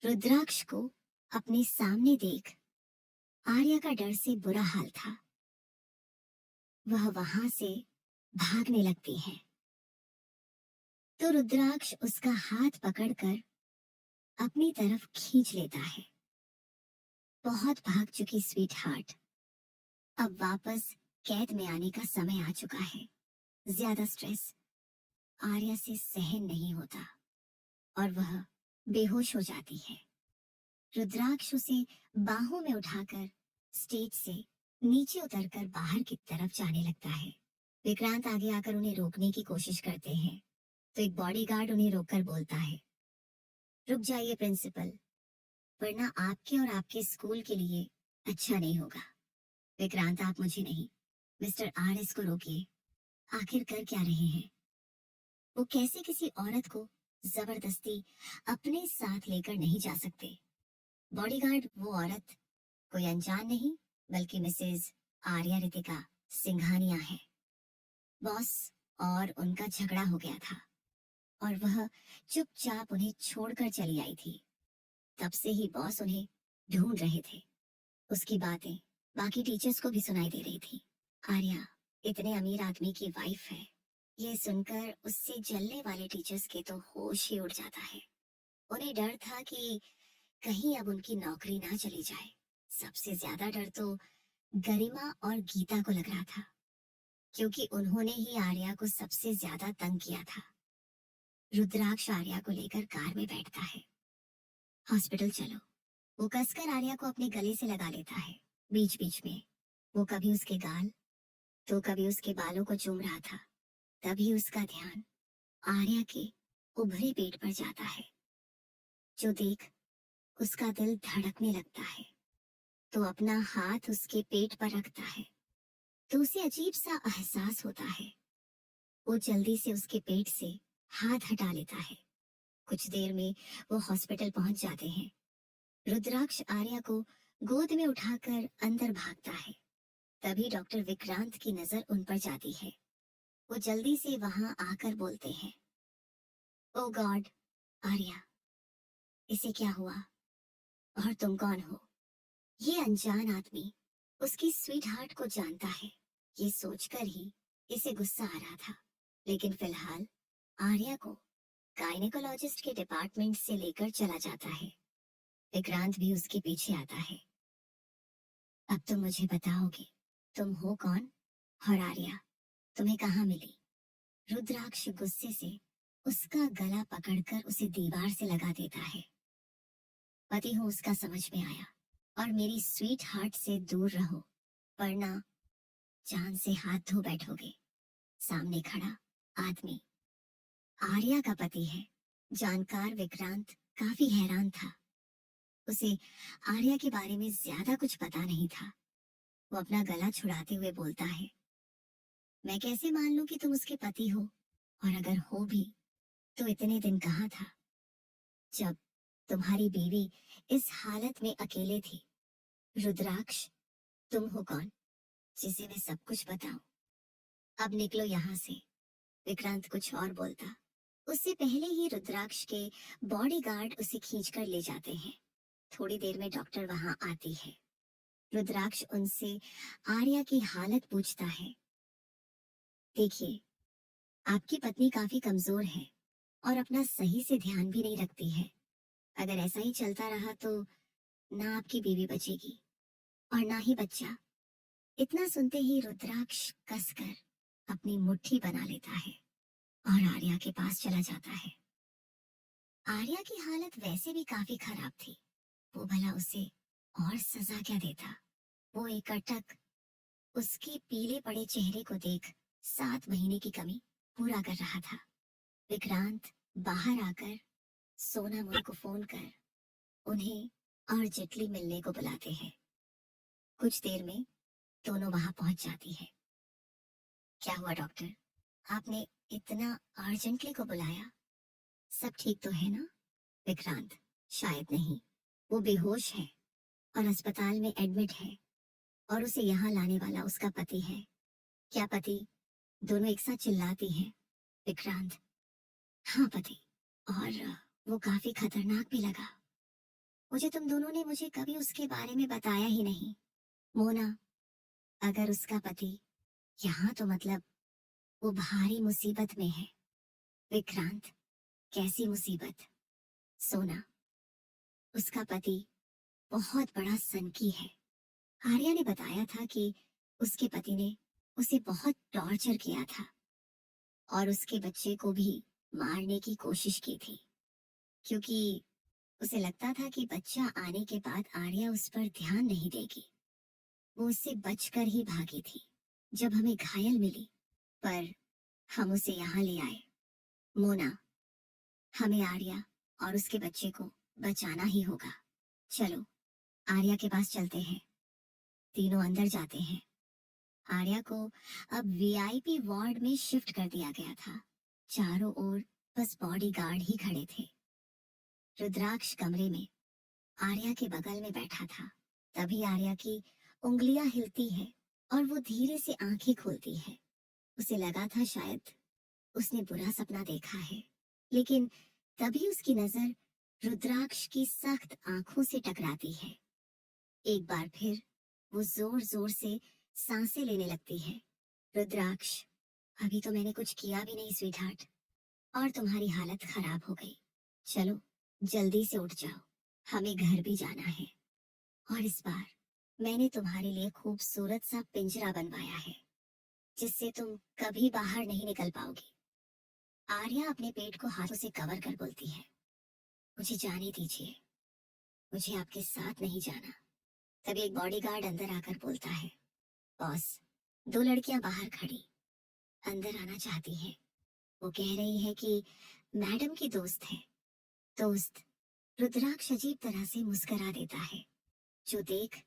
रुद्राक्ष को अपने सामने देख आर्या का डर से बुरा हाल था। वह वहां से भागने लगती है तो रुद्राक्ष उसका हाथ पकड़कर अपनी तरफ खींच लेता है। बहुत भाग चुकी स्वीट हार्ट, अब वापस कैद में आने का समय आ चुका है। ज्यादा स्ट्रेस आर्या से सहन नहीं होता और वह बेहोश हो जाती है। रुद्राक्ष उसे बाहों में उठाकर स्टेज से नीचे उतरकर बाहर की तरफ जाने लगता है। विक्रांत आगे आकर उन्हें रोकने की कोशिश करते हैं तो एक बॉडीगार्ड उन्हें रोककर बोलता है, रुक जाइए प्रिंसिपल, वरना आपके और आपके स्कूल के लिए अच्छा नहीं होगा। विक्रांत, आप मुझे नहीं, मिस्टर आर.एस. को रोकिए। आखिर कर क्या रहे हैं? वो कैसे किसी औरत को जबरदस्ती अपने साथ लेकर नहीं जा सकते? बॉडीगार्ड, वो औरत कोई अनजान नहीं बल्कि मिसेज आर्या रितिका सिंघानिया है। बॉस और उनका झगड़ा हो गया था और वह चुपचाप उन्हें छोड़कर चली आई थी। तब से ही बॉस उन्हें ढूंढ रहे थे। उसकी बातें बाकी टीचर्स को भी सुनाई दे रही थी। आर्या इतने अमीर आदमी की वाइफ है, ये सुनकर उससे जलने वाले टीचर्स के तो होश ही उड़ जाता है। उन्हें डर था कि कहीं अब उनकी नौकरी ना चली जाए। सबसे ज्यादा डर तो गरिमा और गीता को लग रहा था, क्योंकि उन्होंने ही आर्या को सबसे ज्यादा तंग किया था। रुद्राक्ष आर्या को लेकर कार में बैठता है। हॉस्पिटल चलो, वो कसकर आर्या को अपने गले से लगा लेता है। बीच बीच में वो कभी उसके गाल तो कभी उसके बालों को चूम रहा था। तभी उसका ध्यान आर्या के उभरे पेट पर जाता है, जो देख उसका दिल धड़कने लगता है। तो अपना हाथ उसके पेट पर रखता है तो उसे अजीब सा एहसास होता है। वो जल्दी से उसके पेट से हाथ हटा लेता है। कुछ देर में वो हॉस्पिटल पहुंच जाते हैं। रुद्राक्ष आर्या को गोद में उठाकर अंदर भागता है। तभी डॉक्टर विक्रांत की नजर उन पर जाती है। वो जल्दी से वहां आकर बोलते हैं, ओ गॉड, आर्या, इसे क्या हुआ और तुम कौन हो? ये अनजान आदमी उसकी स्वीट हार्ट को जानता है। ये सोचकर ही इसे गुस्सा आ रहा था, लेकिन फिलहाल आर्या को गायनेकोलॉजिस्ट के डिपार्टमेंट से लेकर चला जाता है। विक्रांत भी उसके पीछे आता है। अब तुम मुझे बताओगे तुम हो कौन और आर्या तुम्हें कहाँ मिली? रुद्राक्ष गुस्से से उसका गला पकड़कर उसे दीवार से लगा देता है। पति हूँ उसका समझ में आया, और मेरी स्वीट हार्ट से दूर रहो, वरना जान से हाथ धो बैठोगे। सामने खड़ा आदमी आर्या का पति है। जानकार विक्रांत काफी हैरान था। उसे आर्या के बारे में ज्यादा कुछ पता नहीं था। वो अपना गला छुड़ाते हुए बोलता है, मैं कैसे मान लूं कि तुम उसके पति हो, और अगर हो भी तो इतने दिन कहाँ था जब तुम्हारी बीवी इस हालत में अकेले थी? रुद्राक्ष, तुम हो कौन जिसे मैं सब कुछ बताऊं? अब निकलो यहाँ से। विक्रांत कुछ और बोलता, उससे पहले ही रुद्राक्ष के बॉडीगार्ड उसे खींचकर ले जाते हैं। थोड़ी देर में डॉक्टर वहां आती है। रुद्राक्ष उनसे आर्या की हालत पूछता है। देखिए, आपकी पत्नी काफी कमजोर है और अपना सही से ध्यान भी नहीं रखती है। अगर ऐसा ही चलता रहा तो ना आपकी बीवी बचेगी और ना ही बच्चा। इतना सुनते ही रुद्राक्ष कसकर अपनी मुट्ठी बना लेता है और आर्या के पास चला जाता है। आर्या की हालत वैसे भी काफी खराब थी। वो भला उसे और सजा क्या देता? वो एकटक उसके पीले पड़े चेहरे को देख 7 महीने की कमी पूरा कर रहा था। विक्रांत बाहर आकर सोनामन को फोन कर उन्हें अर्जेंटली मिलने को बुलाते हैं। कुछ देर में दोनों वहां पहुंच जाती है। क्या हुआ डॉक्टर, आपने इतना अर्जेंटली को बुलाया? सब ठीक तो है ना? विक्रांत, शायद नहीं, वो बेहोश है और अस्पताल में एडमिट है, और उसे यहाँ लाने वाला उसका पति है। क्या पति? दोनों एक साथ चिल्लाती हैं। विक्रांत, हाँ पति, और वो काफी खतरनाक भी लगा। मुझे तुम दोनों ने मुझे कभी उसके बारे में बताया ही नहीं। मोना, अगर उसका पति यहाँ तो मतलब वो भारी मुसीबत में है। विक्रांत, कैसी मुसीबत? सोना, उसका पति बहुत बड़ा सनकी है। आर्या ने बताया था कि उसके पति ने उसे बहुत टॉर्चर किया था और उसके बच्चे को भी मारने की कोशिश की थी, क्योंकि उसे लगता था कि बच्चा आने के बाद आर्या उस पर ध्यान नहीं देगी। वो उससे बचकर ही भागी थी जब हमें घायल मिली, पर हम उसे यहाँ ले आए। मोना, हमें आर्या और उसके बच्चे को बचाना ही होगा। चलो आर्या के पास चलते हैं। तीनों अंदर जाते हैं। आर्या को अब वीआईपी वार्ड में शिफ्ट कर दिया गया था। चारों ओर बस बॉडीगार्ड ही खड़े थे। रुद्राक्ष कमरे में आर्या के बगल में बैठा था। तभी आर्या की उंगलियां हिलती है और वो धीरे से आंखें खोलती है। उसे लगा था शायद उसने बुरा सपना देखा है, लेकिन तभी उसकी नजर रुद्राक्ष की सख्त आंखों से टकराती है। एक बार फिर वो जोर जोर से सांसें लेने लगती है। रुद्राक्ष, अभी तो मैंने कुछ किया भी नहीं स्वीटहार्ट, और तुम्हारी हालत खराब हो गई। चलो जल्दी से उठ जाओ, हमें घर भी जाना है। और इस बार मैंने तुम्हारे लिए खूबसूरत सा पिंजरा बनवाया है, जिससे तुम कभी बाहर नहीं निकल पाओगी। आर्या अपने पेट को हाथों से कवर कर बोलती है, मुझे जाने दीजिए, मुझे आपके साथ नहीं जाना। तभी एक बॉडीगार्ड अंदर आकर बोलता है, बॉस, दो लड़कियां बाहर खड़ी अंदर आना चाहती हैं। वो कह रही है कि मैडम की दोस्त है। दोस्त? रुद्राक्ष अजीब तरह से मुस्कुरा देता है, जो देख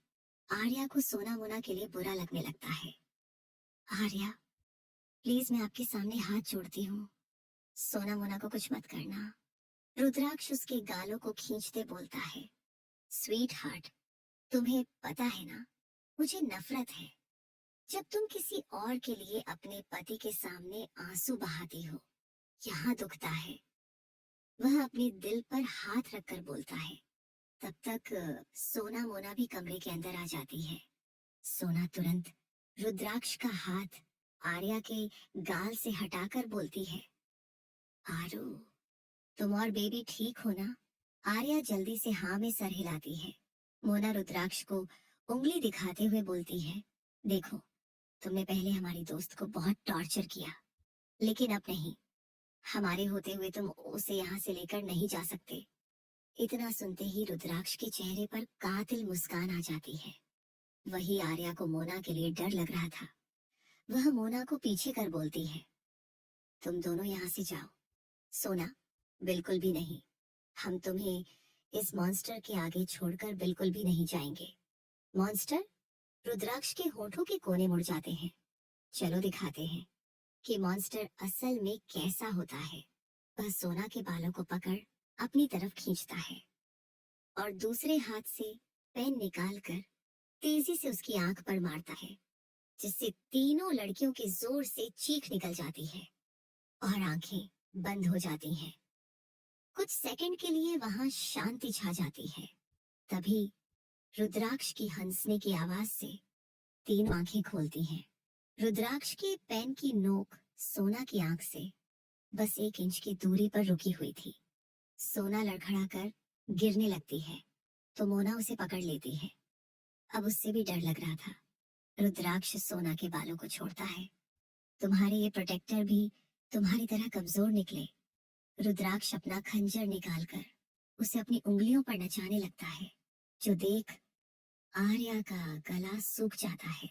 आर्या को सोना मोना के लिए बुरा लगने लगता है। आर्या, प्लीज मैं आपके सामने हाथ जोड़ती हूँ, सोना मोना को कुछ मत करना। रुद्राक्ष उसके गालों को खींचते बोलता है, स्वीट हार्ट, तुम्हें पता है ना, मुझे नफरत है जब तुम किसी और के लिए अपने पति के सामने आंसू बहाती हो। यहाँ दुखता है। वह अपने दिल पर हाथ रखकर बोलता है। तब तक सोना मोना भी कमरे के अंदर आ जाती है। सोना तुरंत रुद्राक्ष का हाथ आर्या के गाल से हटाकर बोलती है, आरू, तुम और बेबी ठीक हो ना? आर्या जल्दी से हाँ में सर हिलाती है। मोना रुद्राक्ष को उंगली दिखाते हुए बोलती है, देखो, तुमने पहले हमारी दोस्त को बहुत टॉर्चर किया, लेकिन अब नहीं। हमारे होते हुए तुम उसे यहाँ से लेकर नहीं जा सकते। इतना सुनते ही रुद्राक्ष के चेहरे पर कातिल मुस्कान आ जाती है। वही आर्या को मोना के लिए डर लग रहा था। वह मोना को पीछे कर बोलती है, तुम दोनों यहाँ से जाओ। सोना, बिल्कुल भी नहीं। हम तुम्हें इस मॉन्स्टर के आगे छोड़कर बिल्कुल भी नहीं जाएंगे। मॉन्स्टर? रुद्राक्ष के होठों के कोने मुड़ जाते हैं। चलो दिखाते हैं कि मॉन्स्टर असल में कैसा होता है। वह सोना के बालों को पकड़ अपनी तरफ खींचता है और दूसरे हाथ से पेन निकालकर तेजी से उसकी आंख पर मारता है, जिससे तीनों लड़कियों की जोर से चीख निकल जाती है और आंखें बंद हो जाती हैं। कुछ सेकंड के लिए वहां शांति छा जाती है। तभी रुद्राक्ष की हंसने की आवाज से तीन आंखें खोलती हैं। रुद्राक्ष के पेन की नोक सोना की आंख से बस 1 इंच की दूरी पर रुकी हुई थी। सोना लड़खड़ाकर गिरने लगती है तो मोना उसे पकड़ लेती है। अब उससे भी डर लग रहा था। रुद्राक्ष सोना के बालों को छोड़ता है। तुम्हारे ये प्रोटेक्टर भी तुम्हारी तरह कमजोर निकले। रुद्राक्ष अपना खंजर निकालकर उसे अपनी उंगलियों पर नचाने लगता है, जो देख आर्या का गला सूख जाता है।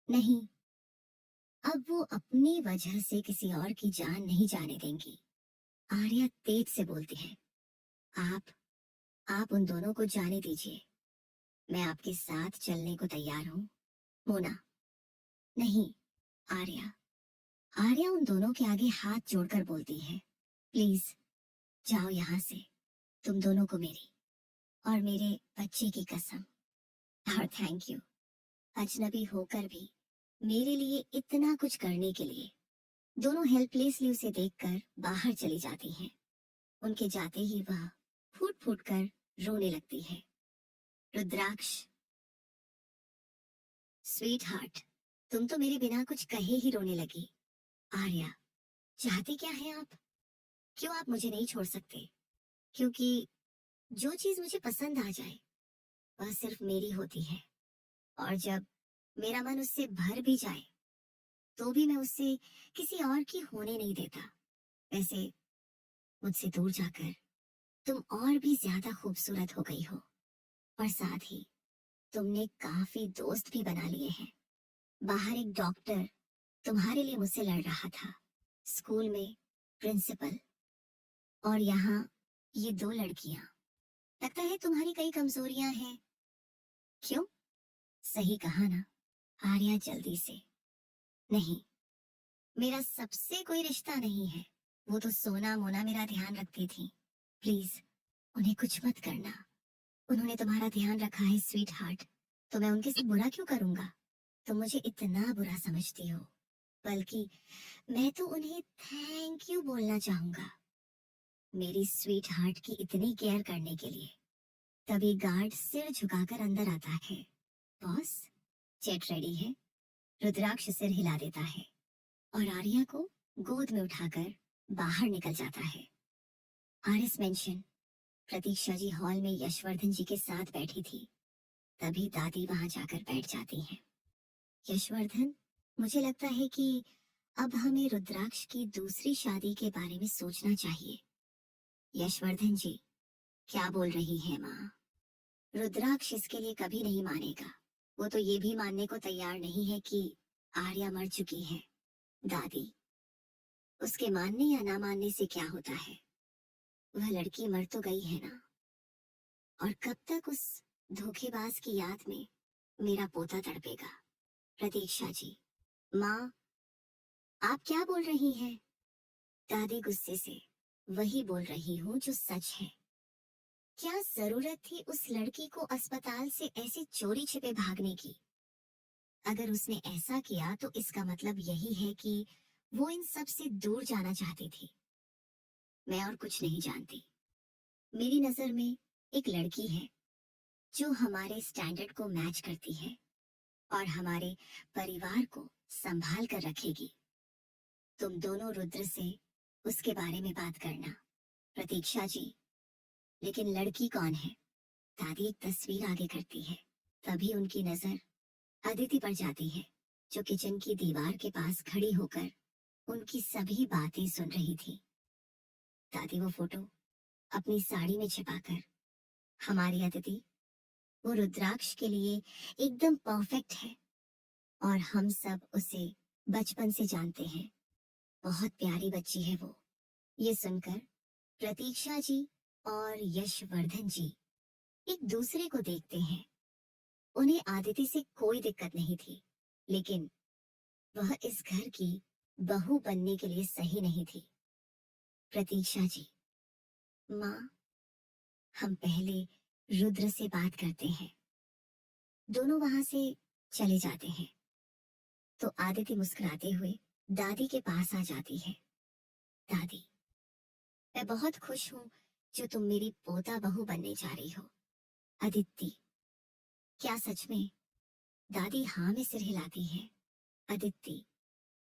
नहीं, अब वो अपनी वजह से किसी और की जान नहीं जाने देंगी। आर्या तेज से बोलती है, आप उन दोनों को जाने दीजिए। मैं आपके साथ चलने को तैयार हूँ। मोना, नहीं। आर्या आर्या उन दोनों के आगे हाथ जोड़कर बोलती है, प्लीज जाओ यहाँ से, तुम दोनों को मेरी और मेरे बच्चे की कसम। और थैंक यू, अजनबी होकर भी मेरे लिए इतना कुछ करने के लिए। दोनों हेल्पलेसली उसे देखकर बाहर चली जाती हैं। उनके जाते ही वह फूट फूट कर रोने लगती है। रुद्राक्ष, स्वीट हार्ट, तुम तो मेरे बिना कुछ कहे ही रोने लगी। आर्या, चाहते क्या है आप? क्यों आप मुझे नहीं छोड़ सकते? क्योंकि जो चीज मुझे पसंद आ जाए वह सिर्फ मेरी होती है, और जब मेरा मन उससे भर भी जाए तो भी मैं उससे किसी और की होने नहीं देता। वैसे मुझसे दूर जाकर तुम और भी ज्यादा खूबसूरत हो गई हो, और साथ ही तुमने काफी दोस्त भी बना लिए हैं। बाहर एक डॉक्टर तुम्हारे लिए मुझसे लड़ रहा था, स्कूल में प्रिंसिपल, और यहाँ ये दो लड़कियां। लगता है तुम्हारी कई कमजोरियां हैं। क्यों? सही कहा ना आर्या, जल्दी से। नहीं, मेरा सबसे कोई रिश्ता नहीं है। वो तो सोना मोना मेरा ध्यान रखती थी। प्लीज उन्हें कुछ मत करना। उन्होंने तुम्हारा ध्यान रखा है स्वीट हार्ट, तो मैं उनके से बुरा क्यों करूंगा? तुम मुझे इतना बुरा समझती हो, बल्कि मैं तो उन्हें थैंक यू बोलना चाहूंगा, मेरी स्वीट हार्ट की इतनी केयर करने के लिए। तभी गार्ड सिर झुकाकर अंदर आता है। बॉस, जेट रेडी है। रुद्राक्ष सिर हिला देता है और आर्या को गोद में उठाकर बाहर निकल जाता है। आरएस मेंशन, प्रतीक्षा जी हॉल में यशवर्धन जी के साथ बैठी थी। तभी दादी वहां जाकर बैठ जाती हैं। यशवर्धन, मुझे लगता है कि अब हमें रुद्राक्ष की दूसरी शादी के बारे में सोचना चाहिए। यशवर्धन जी, क्या बोल रही है माँ? रुद्राक्ष इसके लिए कभी नहीं मानेगा। वो तो ये भी मानने को तैयार नहीं है कि आर्या मर चुकी है। दादी, उसके मानने या ना मानने से क्या होता है? वह लड़की मर तो गई है ना, और कब तक उस धोखेबाज की याद में मेरा पोता तड़पेगा? प्रतीक्षा जी, माँ, आप क्या बोल रही हैं? दादी गुस्से से, वही बोल रही हूँ जो सच है। क्या जरूरत थी उस लड़की को अस्पताल से ऐसे चोरी छिपे भागने की? अगर उसने ऐसा किया तो इसका मतलब यही है कि वो इन सब से दूर जाना चाहती थी। मैं और कुछ नहीं जानती। मेरी नजर में एक लड़की है जो हमारे स्टैंडर्ड को मैच करती है और हमारे परिवार को संभाल कर रखेगी। तुम दोनों रुद्र से उसके बारे में बात करना। प्रतीक्षा जी, लेकिन लड़की कौन है? दादी एक तस्वीर आगे करती है। तभी उनकी नजर अदिति पर जाती है, जो किचन की दीवार के पास खड़ी होकर उनकी सभी बातें सुन रही थी। दादी वो फोटो अपनी साड़ी में छिपाकर, हमारी अदिति, वो रुद्राक्ष के लिए एकदम परफेक्ट है, और हम सब उसे बचपन से जानते हैं। बहुत प्यारी बच्ची है वो। ये सुनकर प्रतीक्षा जी और यशवर्धन जी एक दूसरे को देखते हैं। उन्हें आदिति से कोई दिक्कत नहीं थी, लेकिन वह इस घर की बहू बनने के लिए सही नहीं थी। प्रतीक्षा जी, माँ, हम पहले रुद्र से बात करते हैं। दोनों वहां से चले जाते हैं तो आदिति मुस्कुराते हुए दादी के पास आ जाती है। दादी, मैं बहुत खुश हूँ जो तुम मेरी पोता बहू बनने जा रही हो। अदिति, क्या सच में? दादी हाँ में सिर हिलाती है। अदिति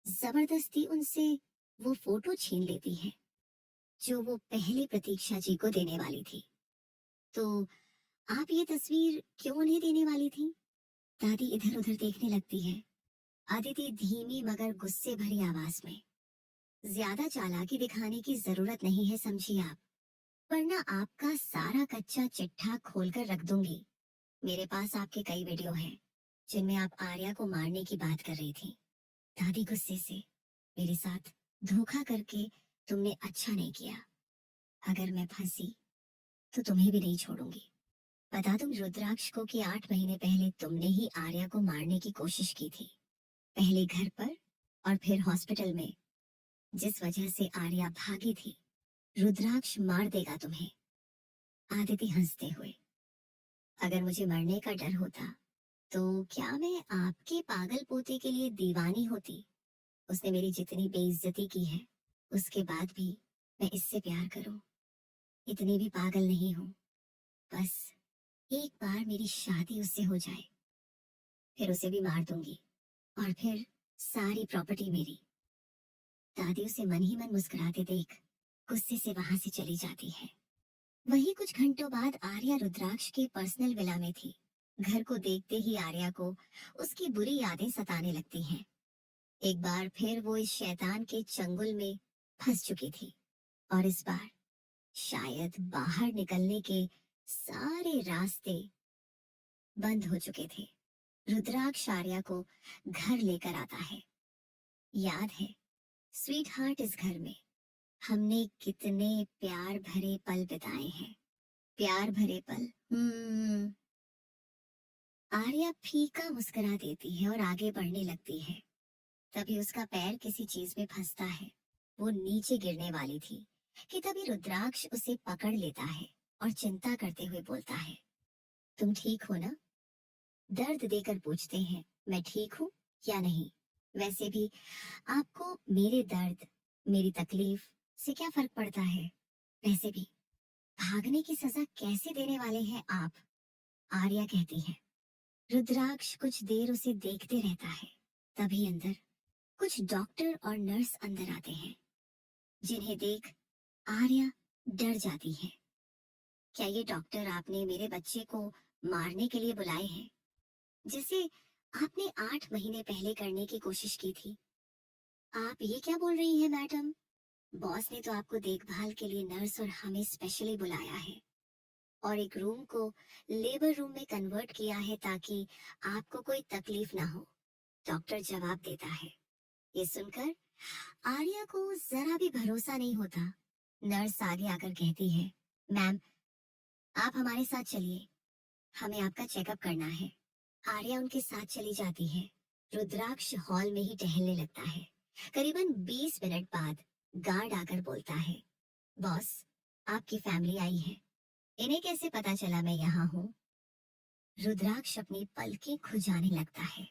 जबरदस्ती उनसे वो फोटो छीन लेती है जो वो पहले प्रतीक्षा जी को देने वाली थी। तो आप ये तस्वीर क्यों उन्हें देने वाली थी? दादी इधर उधर देखने लगती है। अदिति धीमी मगर गुस्से भरी आवाज में, ज्यादा चालाकी दिखाने की जरूरत नहीं है, समझिए आप, वरना आपका सारा कच्चा चिट्ठा खोलकर रख दूंगी। मेरे पास आपके कई वीडियो हैं जिनमें आप आर्या को मारने की बात कर रही थी। दादी गुस्से से, मेरे साथ धोखा करके तुमने अच्छा नहीं किया। अगर मैं फंसी तो तुम्हें भी नहीं छोड़ूंगी। बता दूं रुद्राक्ष को कि 8 महीने पहले तुमने ही आर्या को मारने की कोशिश की थी, पहले घर पर और फिर हॉस्पिटल में। जिस वजह से आर्या भागी थी, रुद्राक्ष मार देगा तुम्हें। आदिति हंसते हुए, अगर मुझे मरने का डर होता तो क्या मैं आपके पागल पोते के लिए दीवानी होती? उसने मेरी जितनी बेइज्जती की है, उसके बाद भी मैं इससे प्यार करूं, इतनी भी पागल नहीं हूं। बस एक बार मेरी शादी उससे हो जाए, फिर उसे भी मार दूंगी और फिर सारी प्रॉपर्टी मेरी। दादी उसे मन ही मन मुस्कुराते देख गुस्से से वहां से चली जाती है। वही कुछ घंटों बाद आर्या रुद्राक्ष के पर्सनल विला में थी। घर को देखते ही आर्या को उसकी बुरी यादें सताने लगती हैं। एक बार फिर वो इस शैतान के चंगुल में फंस चुकी थी और इस बार शायद बाहर निकलने के सारे रास्ते बंद हो चुके थे। रुद्राक्ष आर्या को घर लेकर आता है। याद है स्वीट हार्ट, इस घर में हमने कितने प्यार भरे पल बिताए हैं। प्यार भरे पल। आर्या फीका मुस्कुरा देती है और आगे बढ़ने लगती है। तभी उसका पैर किसी चीज में फंसता है। वो नीचे गिरने वाली थी कि तभी रुद्राक्ष उसे पकड़ लेता है और चिंता करते हुए बोलता है, तुम ठीक हो ना? दर्द देकर पूछते हैं, मैं ठीक हूँ या नहीं? वैसे भी आपको मेरे दर्द, मेरी तकलीफ से क्या फर्क पड़ता है? वैसे भी भागने की सजा कैसे देने वाले हैं आप? आर्या कहती है। रुद्राक्ष कुछ देर उसे देखते रहता है। तभी अंदर कुछ डॉक्टर और नर्स अंदर आते हैं, जिन्हें देख आर्या डर जाती है। क्या ये डॉक्टर आपने मेरे बच्चे को मारने के लिए बुलाए हैं, जिसे आपने 8 महीने पहले करने की कोशिश की थी? आप ये क्या बोल रही हैं मैडम? बॉस ने तो आपको देखभाल के लिए नर्स और हमें स्पेशली बुलाया है और एक रूम को लेबर रूम में कन्वर्ट किया है ताकि आपको कोई तकलीफ ना हो। डॉक्टर जवाब देता है। ये सुनकर आर्या को जरा भी भरोसा नहीं होता। नर्स आगे आकर कहती है, मैम आप हमारे साथ चलिए, हमें आपका चेकअप करना है। आर्या उनके साथ चली जाती है। रुद्राक्ष हॉल में ही टहलने लगता है। करीबन 20 मिनट बाद गार्ड आकर बोलता है, बॉस आपकी फैमिली आई है, इन्हें कैसे पता चला मैं यहाँ हूँ? रुद्राक्ष अपनी पलकें खुजाने लगता है।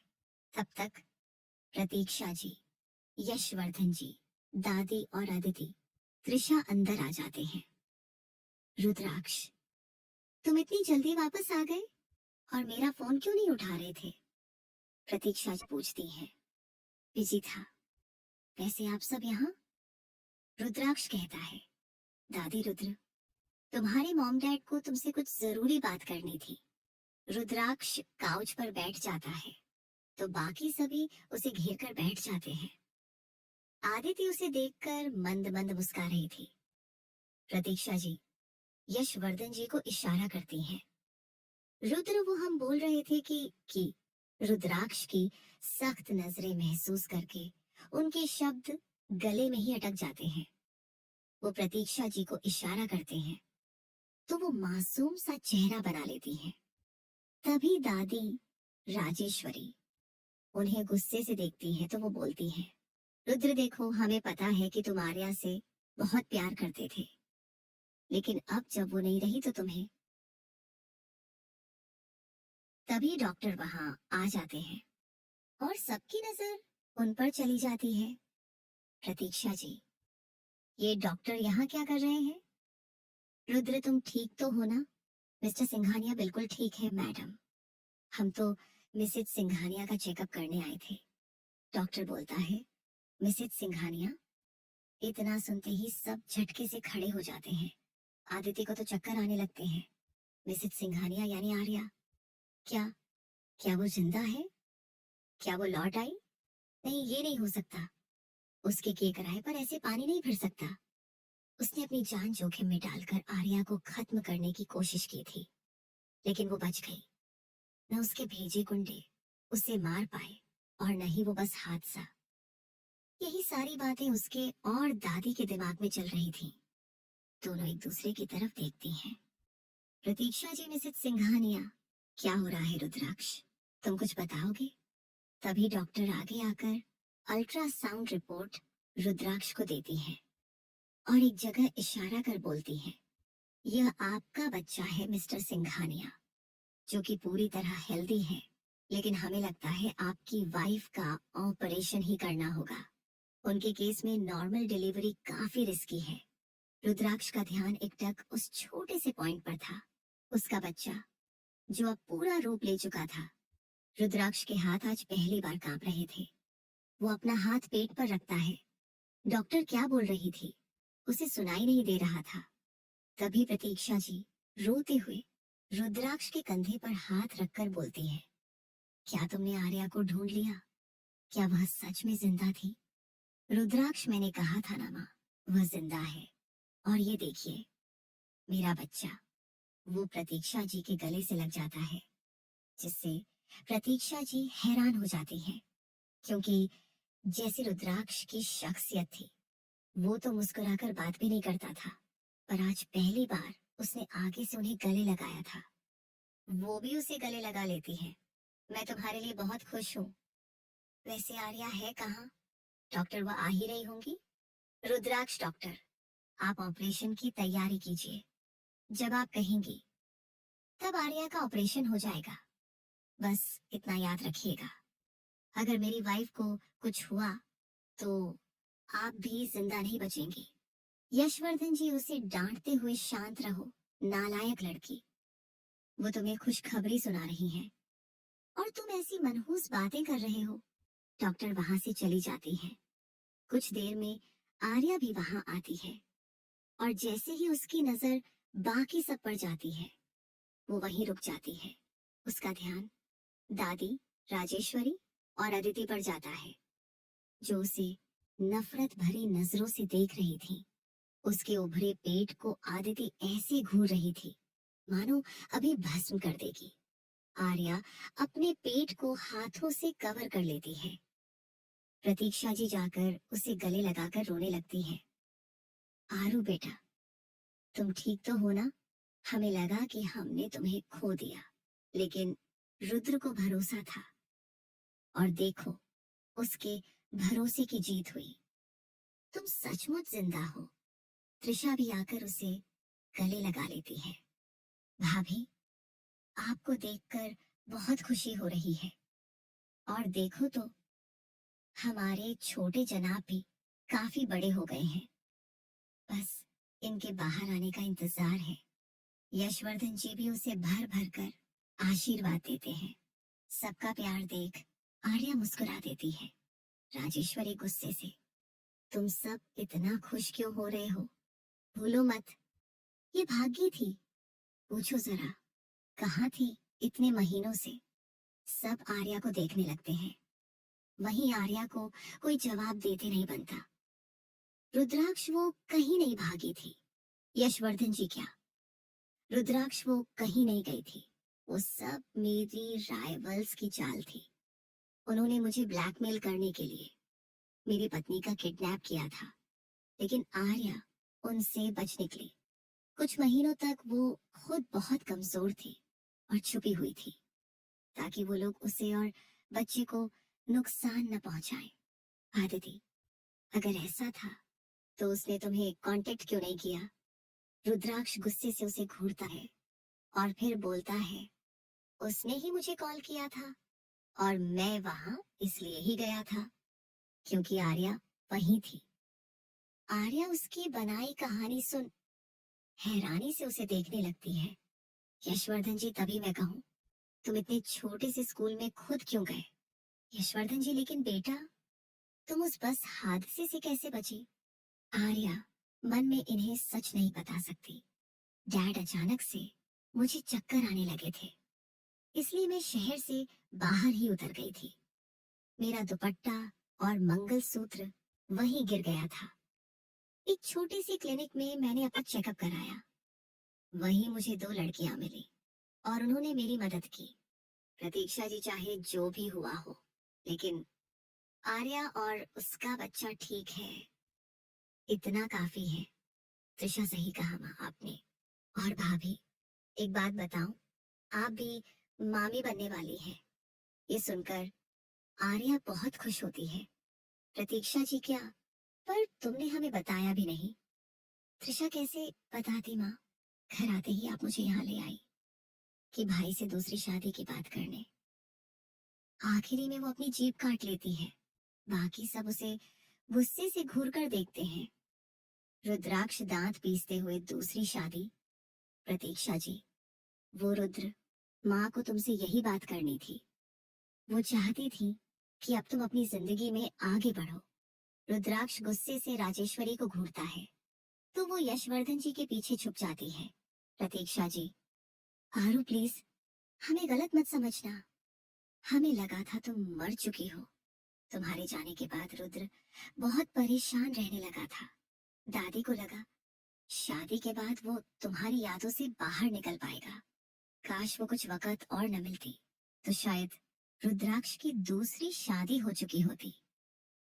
तब तक प्रतीक्षा जी, यशवर्धन जी, दादी और अदिति, त्रिशा अंदर आ जाते हैं। रुद्राक्ष, तुम इतनी जल्दी वापस आ गए और मेरा फोन क्यों नहीं उठा रहे थे? प्रतीक्षा जी पूछती है। बिजी था। वैसे आप सब यहाँ? रुद्राक्ष कहता है, दादी रुद्र, तुम्हारे मॉम डैड को तुमसे कुछ जरूरी बात करनी थी। रुद्राक्ष काउच पर बैठ जाता है तो बाकी सभी उसे घेर कर बैठ जाते हैं। आदिति उसे देखकर मंद मंद मुस्कुरा रही थी। प्रतीक्षा जी यशवर्धन जी को इशारा करती हैं। रुद्र, वो हम बोल रहे थे कि रुद्राक्ष की सख्त नजरें महसूस करके उनके शब्द गले में ही अटक जाते हैं। वो प्रतीक्षा जी को इशारा करते हैं तो वो मासूम सा चेहरा बना लेती हैं। तभी दादी राजेश्वरी उन्हें गुस्से से देखती है तो वो बोलती है, रुद्र देखो, हमें पता है कि तुम आर्या से बहुत प्यार करते थे, लेकिन अब जब वो नहीं रही तो तुम्हें। तभी डॉक्टर वहां आ जाते हैं और सबकी नजर उन पर चली जाती है। प्रतीक्षा जी, ये डॉक्टर यहाँ क्या कर रहे हैं? रुद्र, तुम ठीक तो हो ना? मिस्टर सिंघानिया बिल्कुल ठीक है मैडम, हम तो मिसेज सिंघानिया का चेकअप करने आए थे। डॉक्टर बोलता है। मिसेज सिंघानिया? इतना सुनते ही सब झटके से खड़े हो जाते हैं। आदिति को तो चक्कर आने लगते हैं। मिसेज सिंघानिया यानी आर्या? क्या क्या वो जिंदा है? क्या वो लौट आई? नहीं, ये नहीं हो सकता। उसके किए कराए पर ऐसे पानी नहीं फिर सकता। उसने अपनी जान जोखिम में डालकर आर्या को खत्म करने की कोशिश की थी, लेकिन वो बच गई। न उसके भेजे गुंडे उसे मार पाए और न ही वो बस हादसा। यही सारी बातें उसके और दादी के दिमाग में चल रही थी। दोनों एक दूसरे की तरफ देखती हैं। प्रतीक्षा जी, मिसेज सिंघानिया, क्या हो रहा है? रुद्राक्ष, तुम कुछ बताओगे? तभी डॉक्टर आगे आकर अल्ट्रासाउंड रिपोर्ट रुद्राक्ष को देती है और एक जगह इशारा कर बोलती है, यह आपका बच्चा है मिस्टर सिंघानिया, जो कि पूरी तरह हेल्दी है, लेकिन हमें लगता है आपकी वाइफ का ऑपरेशन ही करना होगा। उनके केस में नॉर्मल डिलीवरी काफी रिस्की है। रुद्राक्ष का ध्यान एकटक उस छोटे से पॉइंट पर था। उसका बच्चा, जो अब पूरा रूप ले चुका था। रुद्राक्ष के हाथ आज पहली बार कांप रहे थे। वो अपना हाथ पेट पर रखता है। डॉक्टर क्या बोल रही थी उसे सुनाई नहीं दे रहा था। तभी प्रतीक्षा जी रोते हुए रुद्राक्ष के कंधे पर हाथ रखकर बोलती है, क्या तुमने आर्या को ढूंढ लिया? क्या वह सच में जिंदा थी? रुद्राक्ष, मैंने कहा था ना माँ, वह जिंदा है। और ये देखिए, मेरा बच्चा। वो प्रतीक्षा जी के गले से लग जाता है, जिससे प्रतीक्षा जी हैरान हो जाती है, क्योंकि जैसी रुद्राक्ष की शख्सियत थी, वो तो मुस्कुराकर बात भी नहीं करता था, पर आज पहली बार उसने आगे से उन्हें गले लगाया था। वो भी उसे गले लगा लेती है। मैं तुम्हारे लिए बहुत खुश हूँ। वैसे आर्या है कहाँ? डॉक्टर, वह आ ही रही होंगी। रुद्राक्ष डॉक्टर, आप ऑपरेशन की तैयारी कीजिए। जब आप कहेंगी तब आर्या का ऑपरेशन हो जाएगा। बस इतना याद रखिएगा, अगर मेरी वाइफ को कुछ हुआ तो आप भी जिंदा नहीं बचेंगी। यशवर्धन जी उसे डांटते हुए, शांत रहो नालायक लड़की, वो तुम्हें खुशखबरी सुना रही है और तुम ऐसी मनहूस बातें कर रहे हो। डॉक्टर वहां से चली जाती है। कुछ देर में आर्या भी वहां आती है और जैसे ही उसकी नजर बाकी सब पर जाती है, वो वहीं रुक जाती है। उसका ध्यान दादी, राजेश्वरी और अदिति पर जाता है, जो उसे नफरत भरी नजरों से देख रही थी। उसके उभरे पेट को आदिति ऐसे घूर रही थी मानो अभी भस्म कर देगी। आर्या अपने पेट को हाथों से कवर कर लेती है। प्रतीक्षा जी जाकर उसे गले लगाकर रोने लगती है। आरू बेटा, तुम ठीक तो हो ना? हमें लगा कि हमने तुम्हें खो दिया, लेकिन रुद्र को भरोसा था और देखो, उसके भरोसे की जीत हुई। तुम सचमुच जिंदा हो। त्रिशा भी आकर उसे गले लगा लेती है। भाभी, आपको देखकर बहुत खुशी हो रही है। और देखो तो, हमारे छोटे जनाब भी काफी बड़े हो गए हैं। बस इनके बाहर आने का इंतजार है। यशवर्धन जी भी उसे भर भर कर आशीर्वाद देते हैं। सबका प्यार देख आर्या मुस्कुरा देती है। राजेश्वरी गुस्से से, तुम सब इतना खुश क्यों हो रहे हो? भूलो मत, ये भागी थी। पूछो जरा, कहाँ थी इतने महीनों से? सब आर्या को देखने लगते हैं। वहीं आर्या को कोई जवाब देते नहीं बनता। रुद्राक्ष, वो कहीं नहीं भागी थी। यशवर्धन जी क्या, रुद्राक्ष वो कहीं नहीं गई थी। वो सब मेरी राइवल्स की चाल थी। उन्होंने मुझे ब्लैकमेल करने के लिए मेरी पत्नी का किडनैप किया था, लेकिन आर्या उनसे बच निकली। कुछ महीनों तक वो खुद बहुत कमजोर थी और छुपी हुई थी, ताकि वो लोग उसे और बच्चे को नुकसान न पहुंचाए। आदिति, अगर ऐसा था तो उसने तुम्हें कांटेक्ट क्यों नहीं किया? रुद्राक्ष गुस्से से उसे घूरता है और फिर बोलता है, उसने ही मुझे कॉल किया था और मैं वहां इसलिए ही गया था क्योंकि आर्या वहीं थी। आर्या उसकी बनाई कहानी सुन हैरानी से उसे देखने लगती है। यशवर्धन जी, तभी मैं कहूँ, तुम इतने छोटे से स्कूल में खुद क्यों गए? यशवर्धन जी, लेकिन बेटा, तुम उस बस हादसे से कैसे बची? आर्या मन में इन्हें सच नहीं बता सकती। डैड अचानक से मुझे चक्कर आने लगे थे, इसलिए मैं शहर से बाहर ही उतर गई थी। मेरा दुपट्टा और मंगलसूत्र वहीं गिर गया था। एक छोटी सी क्लिनिक में मैंने अपना चेकअप कराया। वहीं मुझे दो लड़कियां मिली और उन्होंने मेरी मदद की। प्रतीक्षा जी, चाहे जो भी हुआ हो, लेकिन आर्या और उसका बच्चा ठीक है, इतना काफी है। त्रिशा, सही कहा माँ आपने। और भाभी, एक बात बताऊं, आप भी मामी बनने वाली हैं। ये सुनकर आर्या बहुत खुश होती है। प्रतीक्षा जी क्या, पर तुमने हमें बताया भी नहीं। त्रिशा, कैसे बताती माँ? घर आते ही आप मुझे यहाँ ले आई कि भाई से दूसरी शादी की बात करने। आखिरी में वो अपनी जीभ काट लेती है। बाकी सब उसे गुस्से से घूर कर देखते हैं। रुद्राक्ष दांत पीसते हुए, दूसरी शादी? प्रतीक्षा जी, वो रुद्र, माँ को तुमसे यही बात करनी थी। वो चाहती थी कि अब तुम अपनी जिंदगी में आगे बढ़ो। रुद्राक्ष गुस्से से राजेश्वरी को घूरता है तो वो यशवर्धन जी के पीछे छुप जाती है। प्रतीक्षा जी, आरू प्लीज, हमें गलत मत समझना। हमें लगा था तुम मर चुकी हो। तुम्हारे जाने के बाद रुद्र बहुत परेशान रहने लगा था। दादी को लगा शादी के बाद वो तुम्हारी यादों से बाहर निकल पाएगा। काश वो कुछ वक्त और न मिलती तो शायद रुद्राक्ष की दूसरी शादी हो चुकी होती।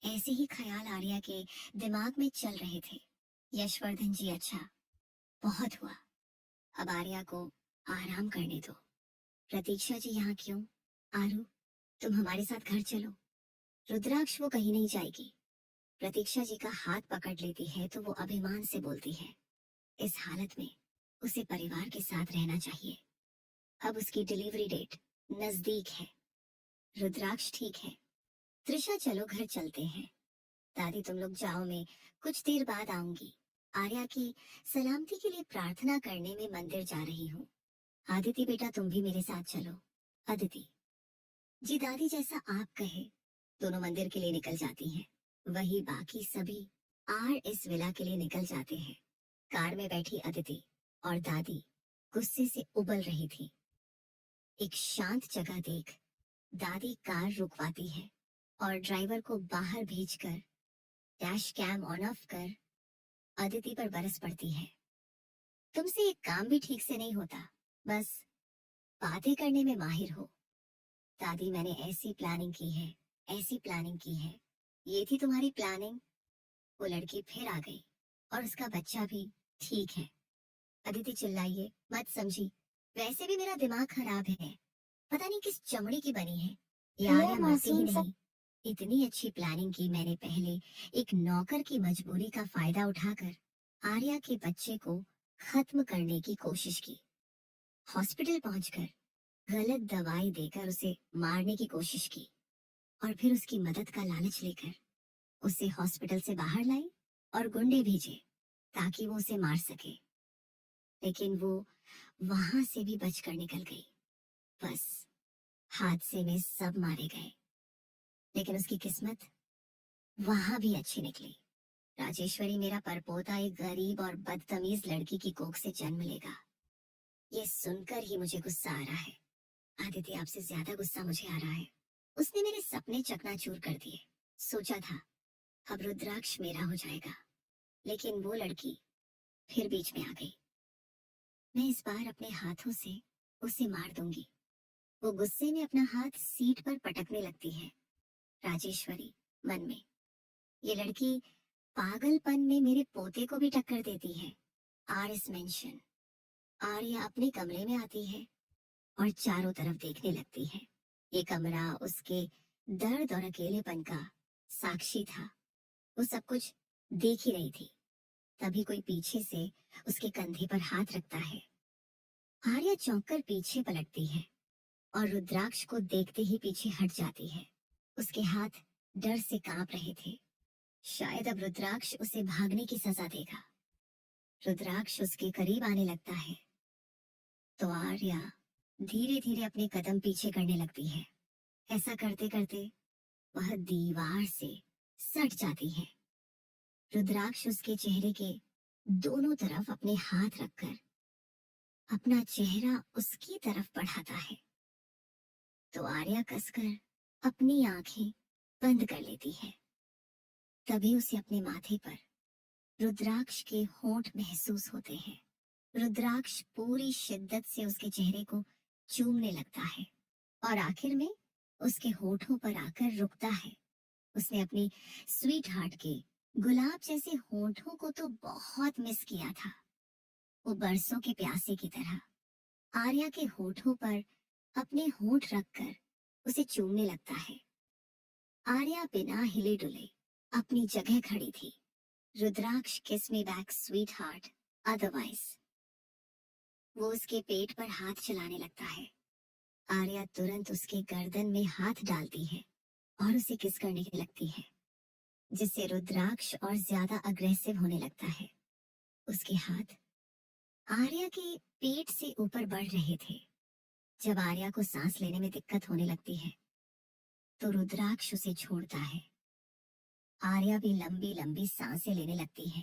ऐसे ही ख्याल आर्या के दिमाग में चल रहे थे। यशवर्धन जी, अच्छा, बहुत हुआ, अब आर्या को आराम करने दो। प्रतीक्षा जी यहाँ क्यों? आरू, तुम हमारे साथ घर चलो। रुद्राक्ष, वो कहीं नहीं जाएगी। प्रतीक्षा जी का हाथ पकड़ लेती है तो वो अभिमान से बोलती है, इस हालत में उसे परिवार के साथ रहना चाहिए। अब उसकी डिलीवरी डेट नजदीक है। रुद्राक्ष, ठीक है, त्रिशा चलो घर चलते हैं। दादी तुम लोग जाओ, मैं कुछ देर बाद आऊंगी। आर्या की सलामती के लिए प्रार्थना करने में मंदिर जा रही हूँ। आदिति बेटा, तुम भी मेरे साथ चलो। अदिति जी, दादी जैसा आप कहे। दोनों मंदिर के लिए निकल जाती हैं। वही बाकी सभी इस विला के लिए निकल जाते हैं। कार में बैठी अदिति और दादी गुस्से से उबल रही थी। एक शांत जगह देख दादी कार रुकवाती है और ड्राइवर को बाहर भेजकर डैश कैम ऑन ऑफ कर अदिति पर बरस पड़ती है। तुमसे एक काम भी ठीक से नहीं होता, बस बातें करने में माहिर हो। दादी, मैंने ऐसी प्लानिंग की है, ऐसी प्लानिंग की है। ये थी तुम्हारी प्लानिंग? वो लड़की फिर आ गई और उसका बच्चा भी ठीक है। अदिति चिल्लाइए मत, समझी? वैसे भी मेरा दिमाग खराब है, पता नहीं किस चमड़ी की बनी है। यार मरती ही नहीं। इतनी अच्छी प्लानिंग की मैंने पहले एक नौकर की मजबूरी का फायदा उठाकर आर्या के बच्चे को खत्म करने की कोशिश की। हॉस्पिटल पहुंचकर गलत दवाई देकर उसे मारने की कोशिश की और फिर उसकी मदद का लालच लेकर उसे हॉस्पिटल से बाहर लाई और गुंडे भेजे ताकि वो उसे मार सके। लेकिन वो वहां से भी बचकर निकल गई। बस हादसे में सब मारे गए, लेकिन उसकी किस्मत वहां भी अच्छी निकली। राजेश्वरी, मेरा परपोता एक गरीब और बदतमीज लड़की की कोख से जन्म लेगा। ये सुनकर ही मुझे गुस्सा आ रहा है। आदित्य, आपसे ज्यादा गुस्सा मुझे आ रहा है। उसने मेरे सपने चकनाचूर कर दिए। सोचा था अब रुद्राक्ष मेरा हो जाएगा, लेकिन वो लड़की फिर बीच में आ गई। मैं इस बार अपने हाथों से उसे मार दूंगी। वो गुस्से में अपना हाथ सीट पर पटकने लगती है। राजेश्वरी मन में, ये लड़की पागलपन में मेरे पोते को भी टक्कर देती है। Are mention. आर्या अपने कमरे में आती है और चारों तरफ देखने लगती है। ये कमरा उसके दर्द और अकेलेपन का साक्षी था। वो सब कुछ देख ही रही थी। तभी कोई पीछे से उसके कंधे पर हाथ रखता है। आर्या चौंक कर पीछे पलटती है और रुद्राक्ष को देखते ही पीछे हट जाती है। उसके हाथ डर से कांप रहे थे। शायद अब रुद्राक्ष उसे भागने की सजा देगा। रुद्राक्ष उसके करीब आने लगता है तो आर्या धीरे धीरे अपने कदम पीछे करने लगती है। ऐसा करते करते वह दीवार से सट जाती है। रुद्राक्ष उसके चेहरे के दोनों तरफ अपने हाथ रखकर अपना चेहरा उसकी तरफ बढ़ाता है तो आर्या कसकर अपनी आंखें बंद कर लेती है। तभी उसे अपने माथे पर रुद्राक्ष के होंठ महसूस होते हैं। रुद्राक्ष पूरी शिद्दत से उसके चेहरे को चूमने लगता है और आखिर में उसके होठों पर आकर रुकता है। उसने अपनी स्वीट हार्ट के गुलाब जैसे होठों को तो बहुत मिस किया था। वो बरसों के प्यासे की तरह आर्या के होठों पर अपने होठ रखकर उसे चूमने लगता है। आर्या बिना हिले डुले अपनी जगह खड़ी थी। रुद्राक्ष, किस me back sweet heart, otherwise. वो उसके पेट पर हाथ चलाने लगता है। आर्या तुरंत उसके गर्दन में हाथ डालती है और उसे किस करने लगती है, जिससे रुद्राक्ष और ज्यादा अग्रेसिव होने लगता है। उसके हाथ आर्या के पेट से ऊपर बढ़ रहे थे। जब आर्या को सांस लेने में दिक्कत होने लगती है तो रुद्राक्ष उसे छोड़ता है। आर्या भी लंबी लंबी सांसें लेने लगती है।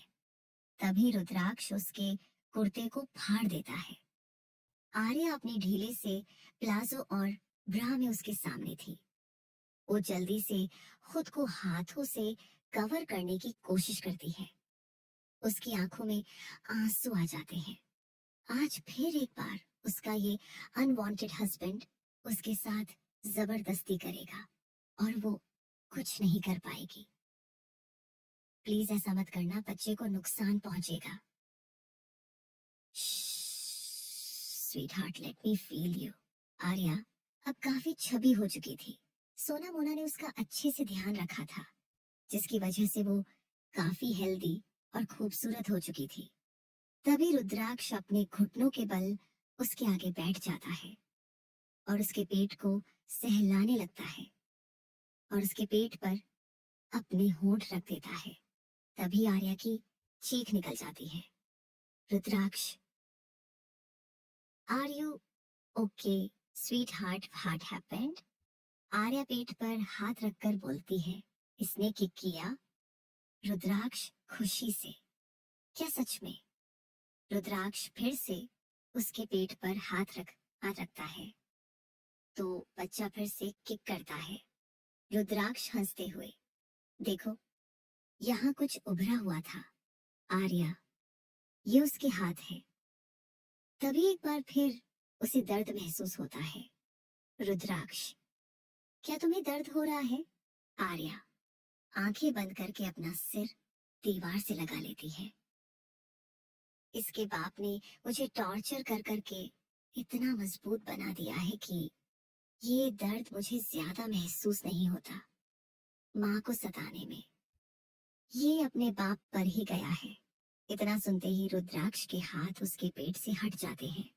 तभी रुद्राक्ष उसके कुर्ते को फाड़ देता है। आर्या अपनी ढीले से प्लाजो और ब्रा में उसके सामने थी। वो जल्दी से खुद को हाथों से कवर करने की कोशिश करती है। उसकी आंखों में आंसू आ जाते हैं। आज फिर एक बार उसका ये अनवांटेड हस्बैंड उसके साथ जबरदस्ती करेगा और वो कुछ नहीं कर पाएगी। प्लीज ऐसा मत करना, बच्चे को नुकसान पहुंचेगा। Sweet heart, let me feel you. Arya अब काफी छबी हो चुकी थी। सोना मोना ने उसका अच्छे से ध्यान रखा था, जिसकी वजह से वो काफी हेल्दी और खूबसूरत हो चुकी थी। तभी रुद्राक्ष अपने घुटनों के बल उसके आगे बैठ जाता है और उसके पेट को सहलाने लगता है और उसके पेट पर अपने होंठ रख देता है। तभी आर्या की चीख निकल जाती है। Rudraksh, are you okay sweetheart, what happened? Arya पेट पर हाथ रखकर बोलती है। इसने किक किया? रुद्राक्ष खुशी से, क्या सच में? रुद्राक्ष फिर से उसके पेट पर हाथ रखता है तो बच्चा फिर से किक करता है। रुद्राक्ष हंसते हुए, देखो यहाँ कुछ उभरा हुआ था। आर्या, ये उसके हाथ है। तभी एक बार फिर उसे दर्द महसूस होता है। रुद्राक्ष, क्या तुम्हें दर्द हो रहा है? आर्या आंखें बंद करके अपना सिर दीवार से लगा लेती है। इसके बाप ने मुझे टॉर्चर कर करके इतना मजबूत बना दिया है कि ये दर्द मुझे ज्यादा महसूस नहीं होता। माँ को सताने में ये अपने बाप पर ही गया है। इतना सुनते ही रुद्राक्ष के हाथ उसके पेट से हट जाते हैं।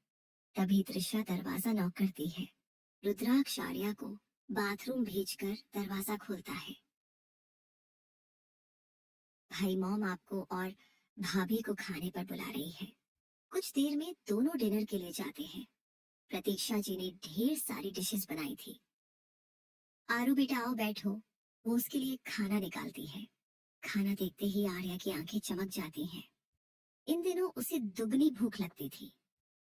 तभी त्रिशा दरवाजा नॉक करती है। रुद्राक्ष आर्या को बाथरूम भेजकर दरवाजा खोलता है। भाई मॉम आपको और भाभी को खाने पर बुला रही है। कुछ देर में दोनों डिनर के लिए जाते हैं। प्रतीक्षा जी ने ढेर सारी डिशेस बनाई थी। आरू बेटा आओ बैठो, वो उसके लिए खाना निकालती है। खाना देखते ही आर्या की आंखें चमक जाती हैं। इन दिनों उसे दुगनी भूख लगती थी।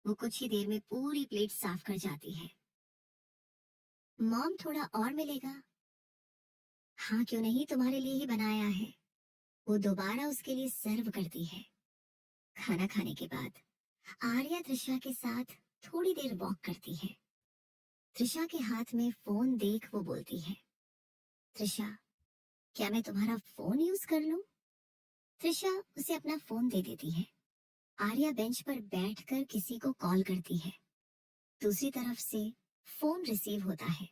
वो कुछ ही देर में पूरी प्लेट साफ कर जाती है। मॉम थोड़ा और मिलेगा? हाँ क्यों नहीं, तुम्हारे लिए ही बनाया है। वो दोबारा उसके लिए सर्व करती है। खाना खाने के बाद आर्या त्रिशा के साथ थोड़ी देर वॉक करती है। त्रिशा के हाथ में फोन देख वो बोलती है, त्रिशा क्या मैं तुम्हारा फोन यूज कर लूं? त्रिशा उसे अपना फोन दे देती है। आर्या बेंच पर बैठकर किसी को कॉल करती है। दूसरी तरफ से फोन रिसीव होता है।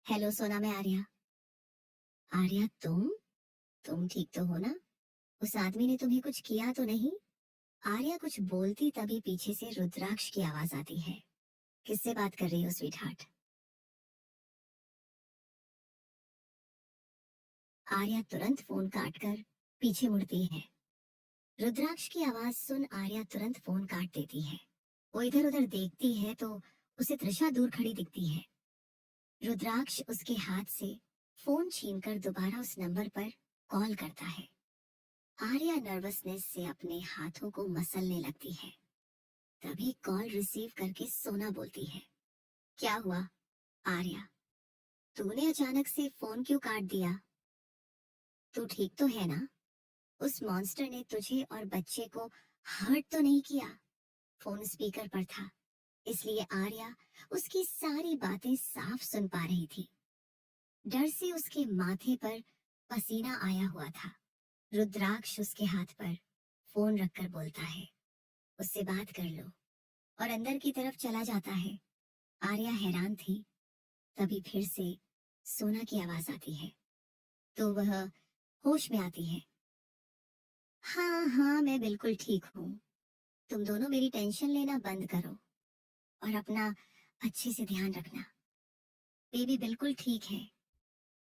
हेलो सोना, मैं आर्या। आर्या तुम ठीक तो हो ना? उस आदमी ने तुम्हें कुछ किया तो नहीं? आर्या कुछ बोलती तभी पीछे से रुद्राक्ष की आवाज आती है। किससे बात कर रही हो स्वीट हार्ट? आर्या तुरंत फोन काटकर पीछे मुड़ती है। रुद्राक्ष की आवाज सुन आर्या तुरंत फोन काट देती है। वो इधर उधर देखती है तो उसे त्रिशा दूर खड़ी दिखती है। रुद्राक्ष उसके हाथ से फोन छीनकर दोबारा उस नंबर पर कॉल करता है। आर्या नर्वसनेस से अपने हाथों को मसलने लगती है। तभी कॉल रिसीव करके सोना बोलती है, क्या हुआ आर्या, तूने अचानक से फोन क्यों काट दिया? तू ठीक तो है ना? उस मॉन्स्टर ने तुझे और बच्चे को हर्ट तो नहीं किया? फोन स्पीकर पर था, इसलिए आर्या उसकी सारी बातें साफ सुन पा रही थी। डर से उसके माथे पर पसीना आया हुआ था। रुद्राक्ष उसके हाथ पर फोन रखकर बोलता है, उससे बात कर लो, और अंदर की तरफ चला जाता है। आर्या हैरान थी। तभी फिर से सोना की आवाज आती है तो वह होश में आती है। हाँ हाँ मैं बिल्कुल ठीक हूँ। तुम दोनों मेरी टेंशन लेना बंद करो और अपना अच्छे से ध्यान रखना। बेबी बिल्कुल ठीक है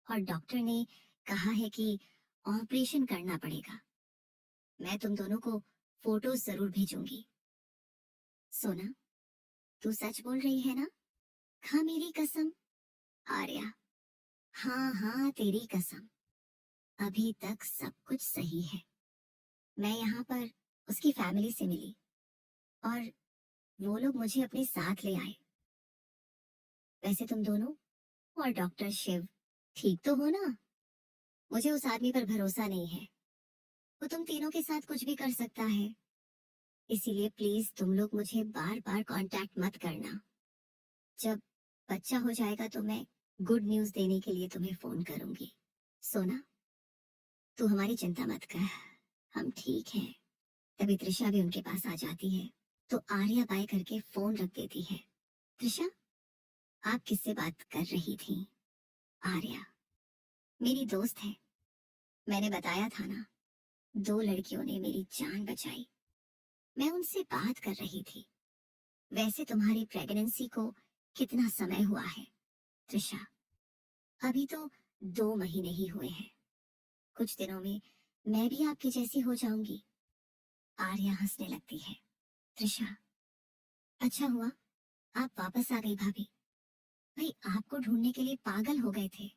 और डॉक्टर ने कहा है कि ऑपरेशन करना पड़ेगा। मैं तुम दोनों को फोटोज जरूर भेजूंगी। सोना, तू सच बोल रही है ना? खा मेरी कसम। आर्या, हाँ हाँ तेरी कसम। अभी तक सब कुछ सही है। मैं यहाँ पर उसकी फैमिली से मिली और वो लोग मुझे अपने साथ ले आए। वैसे तुम दोनों और डॉक्टर शिव ठीक तो हो ना? मुझे उस आदमी पर भरोसा नहीं है। वो तुम तीनों के साथ कुछ भी कर सकता है। इसीलिए प्लीज तुम लोग मुझे बार बार कांटेक्ट मत करना। जब बच्चा हो जाएगा तो मैं गुड न्यूज देने के लिए तुम्हें फोन करूंगी। सोना, तू हमारी चिंता मत कर, हम ठीक हैं। तभी त्रिशा भी उनके पास आ जाती है तो आर्या बाय करके फोन रख देती है। त्रिशा, आप किससे बात कर रही थी? आर्या, मेरी दोस्त है। मैंने बताया था ना, 2 लड़कियों ने मेरी जान बचाई। मैं उनसे बात कर रही थी। वैसे तुम्हारी प्रेगनेंसी को कितना समय हुआ है? त्रिशा, अभी तो 2 महीने ही हुए हैं। कुछ दिनों में मैं भी आपकी जैसी हो जाऊंगी। आर्या हंसने लगती है। त्रिशा, अच्छा हुआ आप वापस आ गई भाभी। भाई आपको ढूंढने के लिए पागल हो गए थे।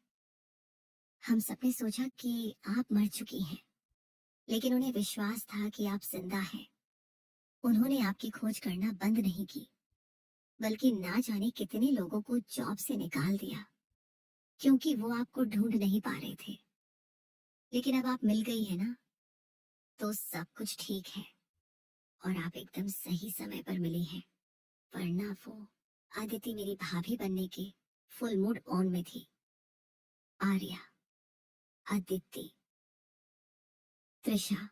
हम सबने सोचा कि आप मर चुकी हैं, लेकिन उन्हें विश्वास था कि आप जिंदा हैं। उन्होंने आपकी खोज करना बंद नहीं की, बल्कि ना जाने कितने लोगों को जॉब से निकाल दिया, क्योंकि वो आपको ढूंढ नहीं पा रहे थे। लेकिन अब आप मिल गई है ना, तो सब कुछ ठीक है और आप एकदम सही समय पर मिली हैं। वरना वो आदिति मेरी भाभी बनने के फुल मूड ऑन में थी। आर्या, आदिति, त्रिशा।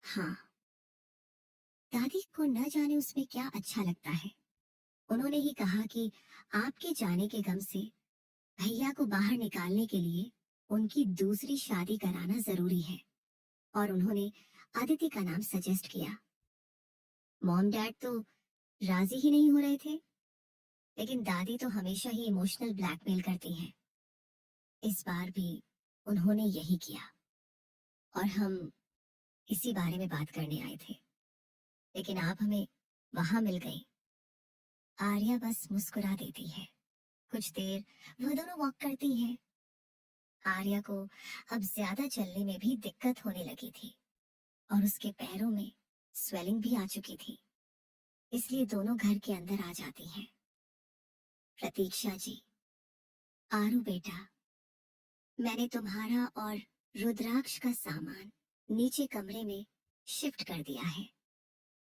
हाँ, दादी को न जाने उसमें क्या अच्छा लगता है। उन्होंने ही कहा कि आपके जाने के गम से भैया को बाहर निकालने के लिए उनकी दूसरी शादी कराना जरूरी है, और उन्होंने आदिति का नाम सजेस्ट किया। मॉम डैड तो राजी ही नहीं हो रहे थे, लेकिन दादी तो हमेशा ही इमोशनल ब्लैकमेल करती हैं। इस बार भी उन्होंने यही किया और हम इसी बारे में बात करने आए थे, लेकिन आप हमें वहां मिल गई। आर्या बस मुस्कुरा देती है। कुछ देर वो दोनों वॉक करती हैं। आर्या को अब ज्यादा चलने में भी दिक्कत होने लगी थी और उसके पैरों में स्वेलिंग भी आ चुकी थी, इसलिए दोनों घर के अंदर आ जाती हैं। प्रतीक्षा जी, आरू बेटा, मैंने तुम्हारा और रुद्राक्ष का सामान नीचे कमरे में शिफ्ट कर दिया है।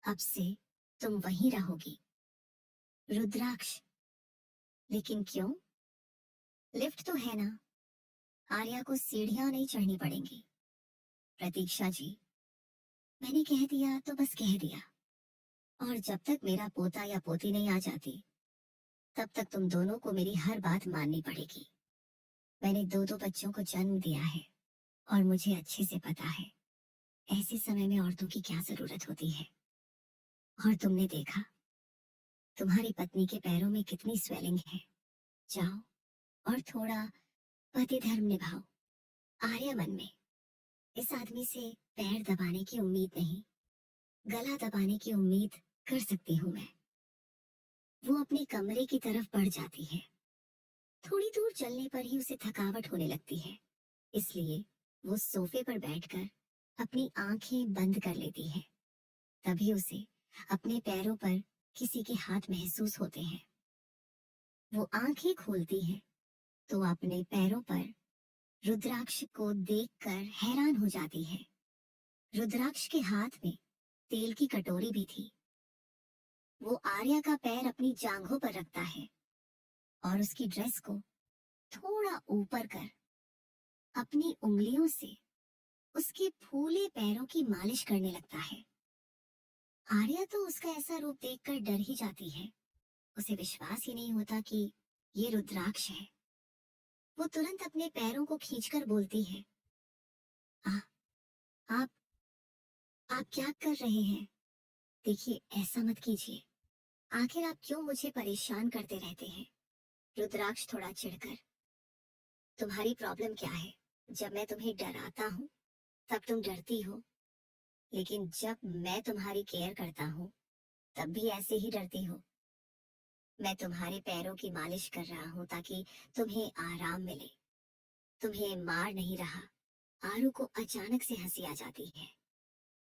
अब से तुम वहीं रहोगी। रुद्राक्ष, लेकिन क्यों? लिफ्ट तो है ना, आर्या को सीढ़ियां नहीं चढ़नी पड़ेंगी। प्रतीक्षा जी, मैंने कह दिया तो बस कह दिया, और जब तक मेरा पोता या पोती नहीं आ जाती, तब तक तुम दोनों को मेरी हर बात माननी पड़ेगी। मैंने 2 बच्चों को जन्म दिया है और मुझे अच्छे से पता है ऐसे समय में औरतों की क्या जरूरत होती है। और तुमने देखा, तुम्हारी पत्नी के पैरों में कितनी स्वेलिंग है। जाओ और थोड़ा पति धर्म निभाओ। आर्या मन में, इस आदमी से पैर दबाने की उम्मीद नहीं, गला दबाने की उम्मीद कर सकती हूँ मैं। वो अपने कमरे की तरफ बढ़ जाती है। थोड़ी दूर चलने पर ही उसे थकावट होने लगती है, इसलिए वो सोफे पर बैठकर अपनी आंखें बंद कर लेती है। तभी उसे अपने पैरों पर किसी के हाथ महसूस होते हैं। वो आंखें खोलती है तो अपने पैरों पर रुद्राक्ष को देखकर हैरान हो जाती है। रुद्राक्ष के हाथ में तेल की कटोरी भी थी। वो आर्या का पैर अपनी जांघों पर रखता है और उसकी ड्रेस को थोड़ा ऊपर कर अपनी उंगलियों से उसके फूले पैरों की मालिश करने लगता है। आर्या तो उसका ऐसा रूप देखकर डर ही जाती है। उसे विश्वास ही नहीं होता कि ये रुद्राक्ष है। वो तुरंत अपने पैरों को खींचकर बोलती है, आ, आप आप क्या कर रहे हैं? देखिए, ऐसा मत कीजिए। आखिर आप क्यों मुझे परेशान करते रहते हैं? रुद्राक्ष थोड़ा चिढ़कर, तुम्हारी प्रॉब्लम क्या है? जब मैं तुम्हें डराता हूँ तब तुम डरती हो, लेकिन जब मैं तुम्हारी केयर करता हूँ तब भी ऐसे ही डरती हो। मैं तुम्हारे पैरों की मालिश कर रहा हूँ ताकि तुम्हें आराम मिले। तुम्हें मार नहीं रहा। आरू को अचानक से हंसी आ जाती है।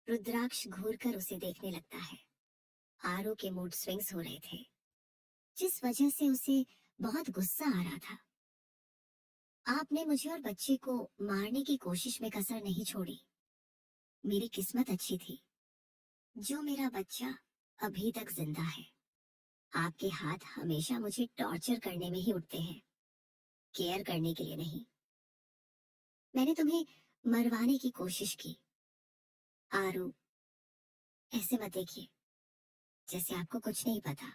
रुद्राक्ष घूरकर उसे देखने लगता है। आरू के मूड स्विंग्स हो रहे थे, जिस वजह से उसे बहुत गुस्सा आ रहा था। आपने मुझे और बच्चे को मारने की कोशिश में कसर नहीं छोड़ी। मेरी किस्मत अच्छी थी जो मेरा बच्चा अभी तक जिंदा है। आपके हाथ हमेशा मुझे टॉर्चर करने में ही उठते हैं, केयर करने के लिए नहीं। मैंने तुम्हें मरवाने की कोशिश की। आरू, ऐसे मत देखिए, जैसे आपको कुछ नहीं पता।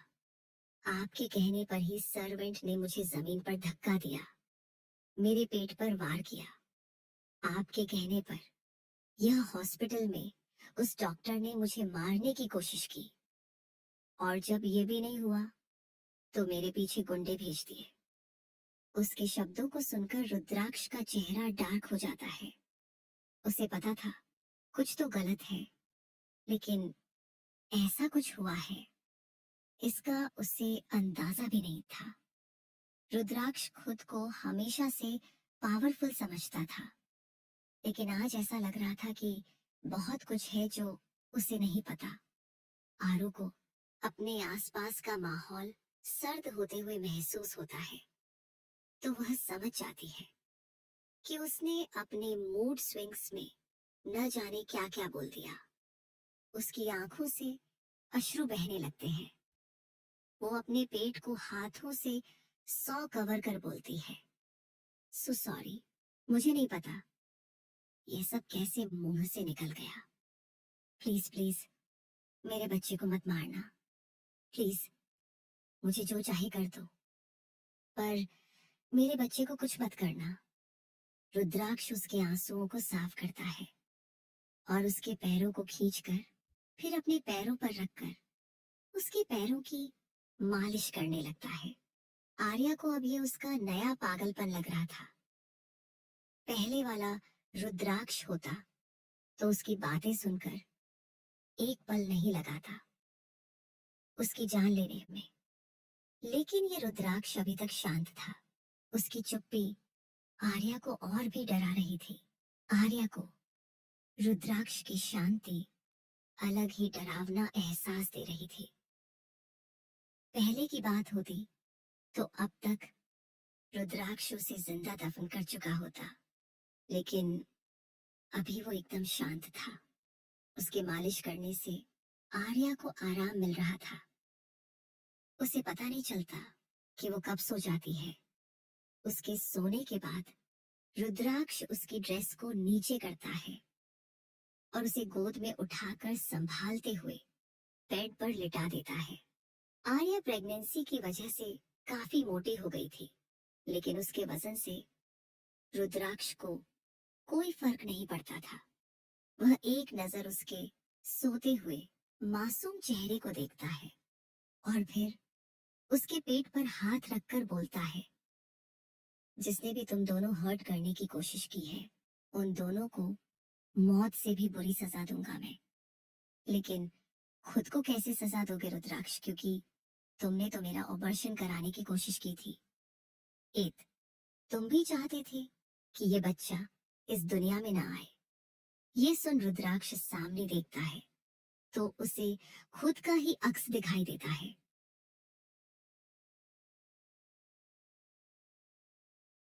आपके कहने पर ही सर्वेंट ने मुझे जमीन पर धक्का दिया, मेरे पेट पर वार किया। आपके कहने पर यह हॉस्पिटल में उस डॉक्टर ने मुझे मारने की कोशिश की, और जब ये भी नहीं हुआ तो मेरे पीछे गुंडे भेज दिए। उसके शब्दों को सुनकर रुद्राक्ष का चेहरा डार्क हो जाता है। उसे पता था कुछ तो गलत है, लेकिन ऐसा कुछ हुआ है इसका उसे अंदाजा भी नहीं था। रुद्राक्ष खुद को हमेशा से पावरफुल समझता था, लेकिन आज ऐसा लग रहा था कि बहुत कुछ है जो उसे नहीं पता। आरू को अपने आसपास का माहौल सर्द होते हुए महसूस होता है, तो वह समझ जाती है कि उसने अपने मूड स्विंग्स में न जाने क्या क्या बोल दिया। उसकी आंखों से अश्रु बहने लगते हैं। वो अपने पेट को हाथों से सौ कवर कर बोलती है, सो सॉरी, मुझे नहीं पता ये सब कैसे मुंह से निकल गया। प्लीज प्लीज मेरे बच्चे को मत मारना। प्लीज, मुझे जो चाहे कर दो, पर मेरे बच्चे को कुछ मत करना। रुद्राक्ष उसके आंसुओं को साफ करता है और उसके पैरों को खींचकर फिर अपने पैरों पर रखकर उसके पैरों की मालिश करने लगता है। आर्या को अब ये उसका नया पागलपन लग रहा था। पहले वाला रुद्राक्ष होता तो उसकी बातें सुनकर एक पल नहीं लगा था उसकी जान लेने में, लेकिन ये रुद्राक्ष अभी तक शांत था। उसकी चुप्पी आर्या को और भी डरा रही थी। आर्या को रुद्राक्ष की शांति अलग ही डरावना एहसास दे रही थी। पहले की बात होती तो अब तक रुद्राक्ष उसे जिंदा दफन कर चुका होता, लेकिन अभी वो एकदम शांत था। उसके मालिश करने से आर्या को आराम मिल रहा था। उसे पता नहीं चलता कि वो कब सो जाती है। उसके सोने के बाद रुद्राक्ष उसकी ड्रेस को नीचे करता है और उसे गोद में उठाकर संभालते हुए बेड पर लिटा देता है। आर्या प्रेगनेंसी की वजह से काफी मोटी हो गई थी, लेकिन उसके वजन से रुद्राक्ष को कोई फर्क नहीं पड़ता था। वह एक नजर उसके सोते हुए मासूम चेहरे को देखता है और फिर उसके पेट पर हाथ रखकर बोलता है, जिसने भी तुम दोनों हर्ट करने की कोशिश की है उन दोनों को मौत से भी बुरी सजा दूंगा मैं। लेकिन खुद को कैसे सजा दोगे रुद्राक्ष, क्योंकि तुमने तो मेरा ऑपरेशन कराने की कोशिश की थी। एत, तुम भी चाहते थे कि ये बच्चा इस दुनिया में ना आए। ये सुन रुद्राक्ष सामने देखता है तो उसे खुद का ही अक्स दिखाई देता है।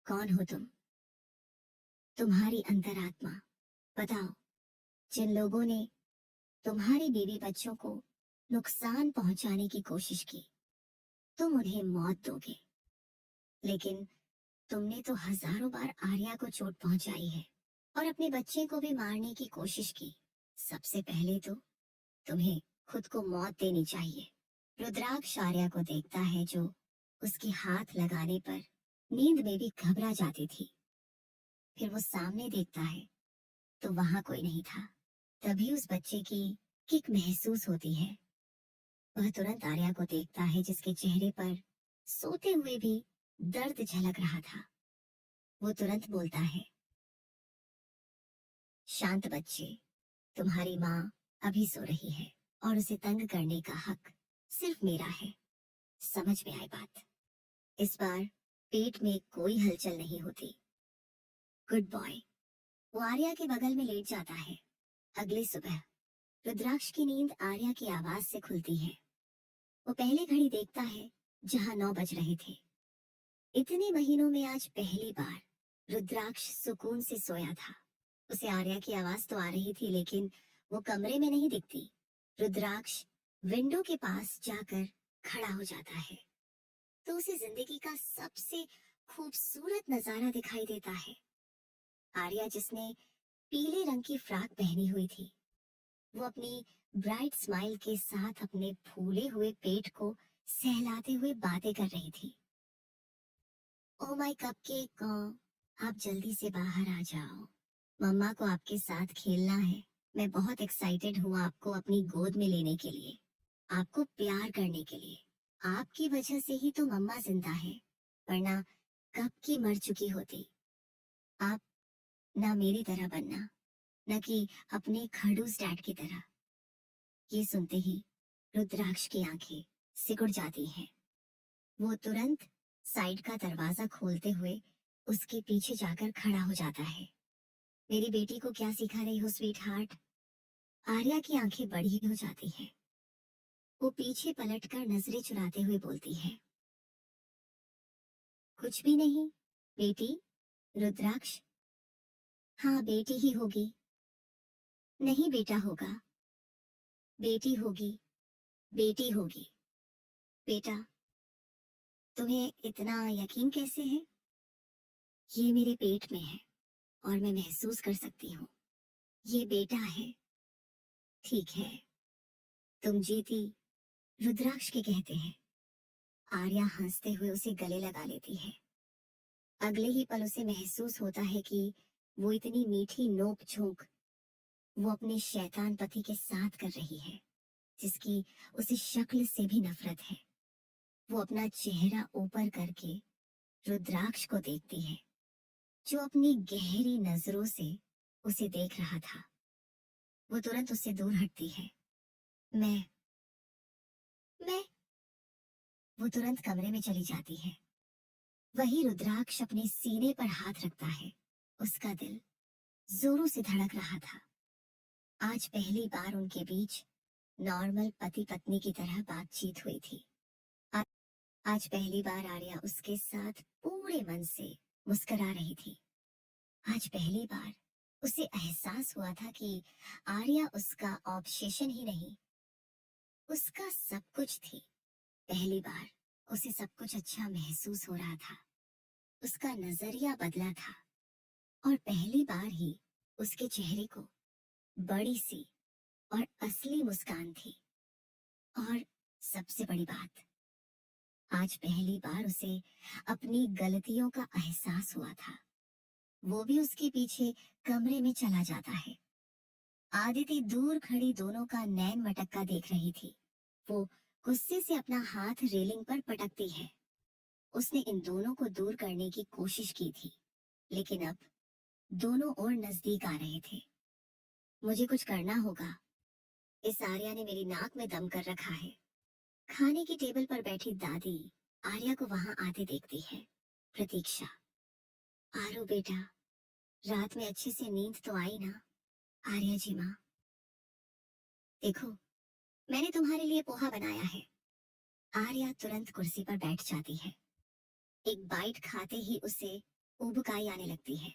कौन हो तुम? तुम्हारी अंतरात्मा, बताओ। जिन लोगों ने तुम्हारे बीवी बच्चों को नुकसान पहुंचाने की कोशिश की, तुम उन्हें मौत दोगे, लेकिन तुमने तो हजारों बार आर्या को चोट पहुंचाई है और अपने बच्चे को भी मारने की कोशिश की। सबसे पहले तो तुम्हें खुद को मौत देनी चाहिए। रुद्राक्ष आर्या को देखता है जो उसके हाथ लगाने पर नींद में भी घबरा जाती थी। फिर वो सामने देखता है तो वहां कोई नहीं था। तभी उस बच्चे की किक महसूस होती है। वह तुरंत आर्या को देखता है जिसके चेहरे पर सोते हुए भी दर्द झलक रहा था। वो तुरंत बोलता है, शांत बच्चे, तुम्हारी माँ अभी सो रही है और उसे तंग करने का हक सिर्फ मेरा है। समझ में आई बात? इस बार पेट में कोई हलचल नहीं होती। Good boy. वो आर्या के बगल में लेट जाता है। अगली सुबह रुद्राक्ष की नींद आर्या की आवाज से खुलती है। वो पहले घड़ी देखता है जहां 9 बज रहे थे। इतने महीनों में आज पहली बार रुद्राक्ष सुकून से सोया था। उसे आर्या की आवाज तो आ रही थी, लेकिन वो कमरे में नहीं दिखती। रुद्राक्ष विंडो के पास जाकर खड़ा हो जाता है तो उसे जिंदगी का सबसे खूबसूरत नजारा दिखाई देता है। आर्या, जिसने पीले रंग की फ्रॉक पहनी हुई थी, वो अपनी ब्राइट स्माइल के साथ अपने फूले हुए पेट को सहलाते हुए बातें कर रही थी। ओ माय कपकेक, आप जल्दी से बाहर आ जाओ। मम्मा को आपके साथ खेलना है। मैं बहुत एक्साइटेड हूँ आपको अपनी गोद में लेने के लिए, आपको प्यार करने के लिए। आपकी वजह से ही तो मम्मा जिंदा है, वरना कब की मर चुकी होती। आप ना मेरी तरह बनना, न कि अपने खड़ूस डैड की तरह। ये सुनते ही रुद्राक्ष की आंखें सिकुड़ जाती हैं। वो तुरंत साइड का दरवाजा खोलते हुए उसके पीछे जाकर खड़ा हो जाता है। मेरी बेटी को क्या सिखा रही हो स्वीट हार्ट? आर्या की आंखें बड़ी हो जाती हैं। वो पीछे पलटकर नजरें चुराते हुए बोलती है, कुछ भी नहीं बेटी। रुद्राक्ष, हाँ बेटी ही होगी। नहीं बेटा होगा, बेटी होगी, बेटी होगी। बेटा, तुम्हें इतना यकीन कैसे है? ये मेरे पेट में है और मैं महसूस कर सकती हूँ। ये बेटा है। ठीक है, तुम जीती। रुद्राक्ष के कहते हैं। आर्या हंसते हुए उसे गले लगा लेती है। अगले ही पल उसे महसूस होता है कि वो इतनी मीठी नोक झोंक वो अपने शैतान पति के साथ कर रही है, जिसकी उसे शक्ल से भी नफरत है। वो अपना चेहरा ऊपर करके रुद्राक्ष को देखती है, जो अपनी गहरी नजरों से उसे देख रहा था। वो तुरंत उससे दूर हटती है। मैं वो तुरंत कमरे में चली जाती है। वही रुद्राक्ष अपने सीने पर हाथ रखता है। उसका दिल जोरों से धड़क रहा था। आज पहली बार उनके बीच नॉर्मल पति पत्नी की तरह बातचीत हुई थी। आ, आज पहली बार आर्या उसके साथ पूरे मन से मुस्कुरा रही थी। आज पहली बार उसे एहसास हुआ था कि आर्या उसका ऑब्सेशन ही नहीं, उसका सब कुछ थी। पहली बार उसे सब कुछ अच्छा महसूस हो रहा था। उसका नजरिया बदला था और पहली बार ही उसके चेहरे को बड़ी सी और असली मुस्कान थी। और सबसे बड़ी बात, आज पहली बार उसे अपनी गलतियों का एहसास हुआ था। वो भी उसके पीछे कमरे में चला जाता है। आदिति दूर खड़ी दोनों का नैन मटक्का देख रही थी। वो गुस्से से अपना हाथ रेलिंग पर पटकती है। उसने इन दोनों को दूर करने की कोशिश की थी, लेकिन अब दोनों और नजदीक आ रहे थे। मुझे कुछ करना होगा। इस आर्या ने मेरी नाक में दम कर रखा है। खाने की टेबल पर बैठी दादी आर्या को वहां आते देखती है। प्रतीक्षा, आरो बेटा, रात में अच्छे से नींद तो आई ना? आर्या जी माँ, देखो मैंने तुम्हारे लिए पोहा बनाया है। आर्या तुरंत कुर्सी पर बैठ जाती है। एक बाइट खाते ही उसे उबकाई आने लगती है।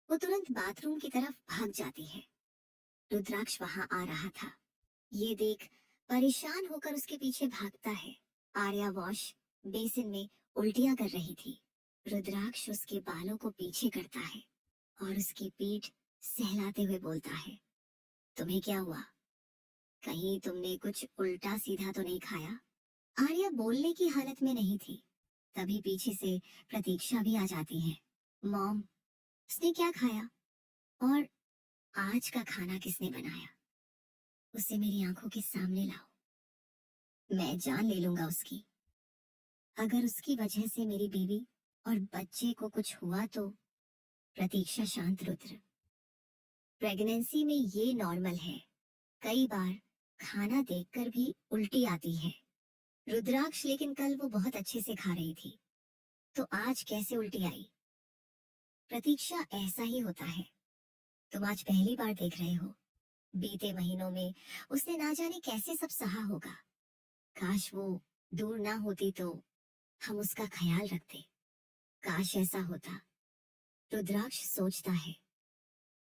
वो तुरंत बाथरूम की तरफ भाग जाती है। रुद्राक्ष वहां आ रहा था। ये देख परेशान होकर उसके पीछे भागता है। आर्या वॉश बेसिन में उल्टियां कर रही थी। रुद्राक्ष उसके बालों को पीछे करता है और उसकी पीठ सहलाते हुए बोलता है, तुम्हें क्या हुआ? कहीं तुमने कुछ उल्टा सीधा तो नहीं खाया? आर्या बोलने की हालत में नहीं थी। तभी पीछे से प्रतीक्षा भी आ जाती है। मॉम, उसने क्या खाया? और आज का खाना किसने बनाया? उसे मेरी आंखों के सामने लाओ। मैं जान ले लूंगा उसकी। अगर उसकी वजह से मेरी बीवी और बच्चे को कुछ हुआ तो। प्रतीक्षा, शांत रुद्र, प्रेगनेंसी में ये नॉर्मल है। कई बार खाना देखकर भी उल्टी आती है। रुद्राक्ष लेकिन कल वो बहुत अच्छे से खा रही थी, तो आज कैसे उल्टी आई? प्रतीक्षा, ऐसा ही होता है। तुम आज पहली बार देख रहे हो। बीते महीनों में उसने ना जाने कैसे सब सहा होगा। काश वो दूर ना होती तो हम उसका ख्याल रखते। काश ऐसा होता, रुद्राक्ष सोचता है।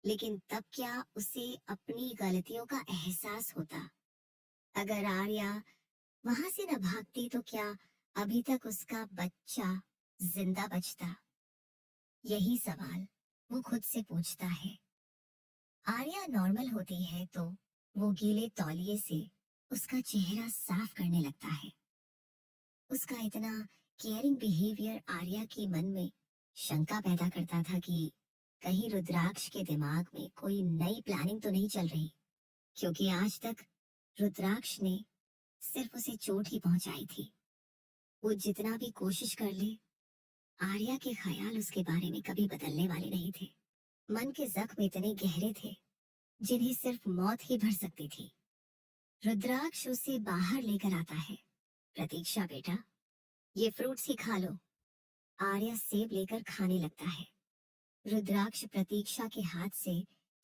लेकिन तब क्या उसे अपनी गलतियों का एहसास होता? अगर आर्या वहां से न भागती तो क्या अभी तक उसका बच्चा जिंदा बचता? यही सवाल वो खुद से पूछता है। आर्या नॉर्मल होती है तो वो गीले तौलिए से उसका चेहरा साफ करने लगता है। उसका इतना केयरिंग बिहेवियर आर्या की मन में शंका पैदा करता था कि कहीं रुद्राक्ष के दिमाग में कोई नई प्लानिंग तो नहीं चल रही, क्योंकि आज तक रुद्राक्ष ने सिर्फ उसे चोट ही पहुंचाई थी। वो जितना भी कोशिश कर ले, आर्या के ख्याल उसके बारे में कभी बदलने वाले नहीं थे। मन के जख्म इतने गहरे थे जिन्हें सिर्फ मौत ही भर सकती थी। रुद्राक्ष उसे बाहर लेकर आता है। प्रतीक्षा बेटा, ये फ्रूट्स ही खा लो। आर्या सेब लेकर खाने लगता है। रुद्राक्ष प्रतीक्षा के हाथ से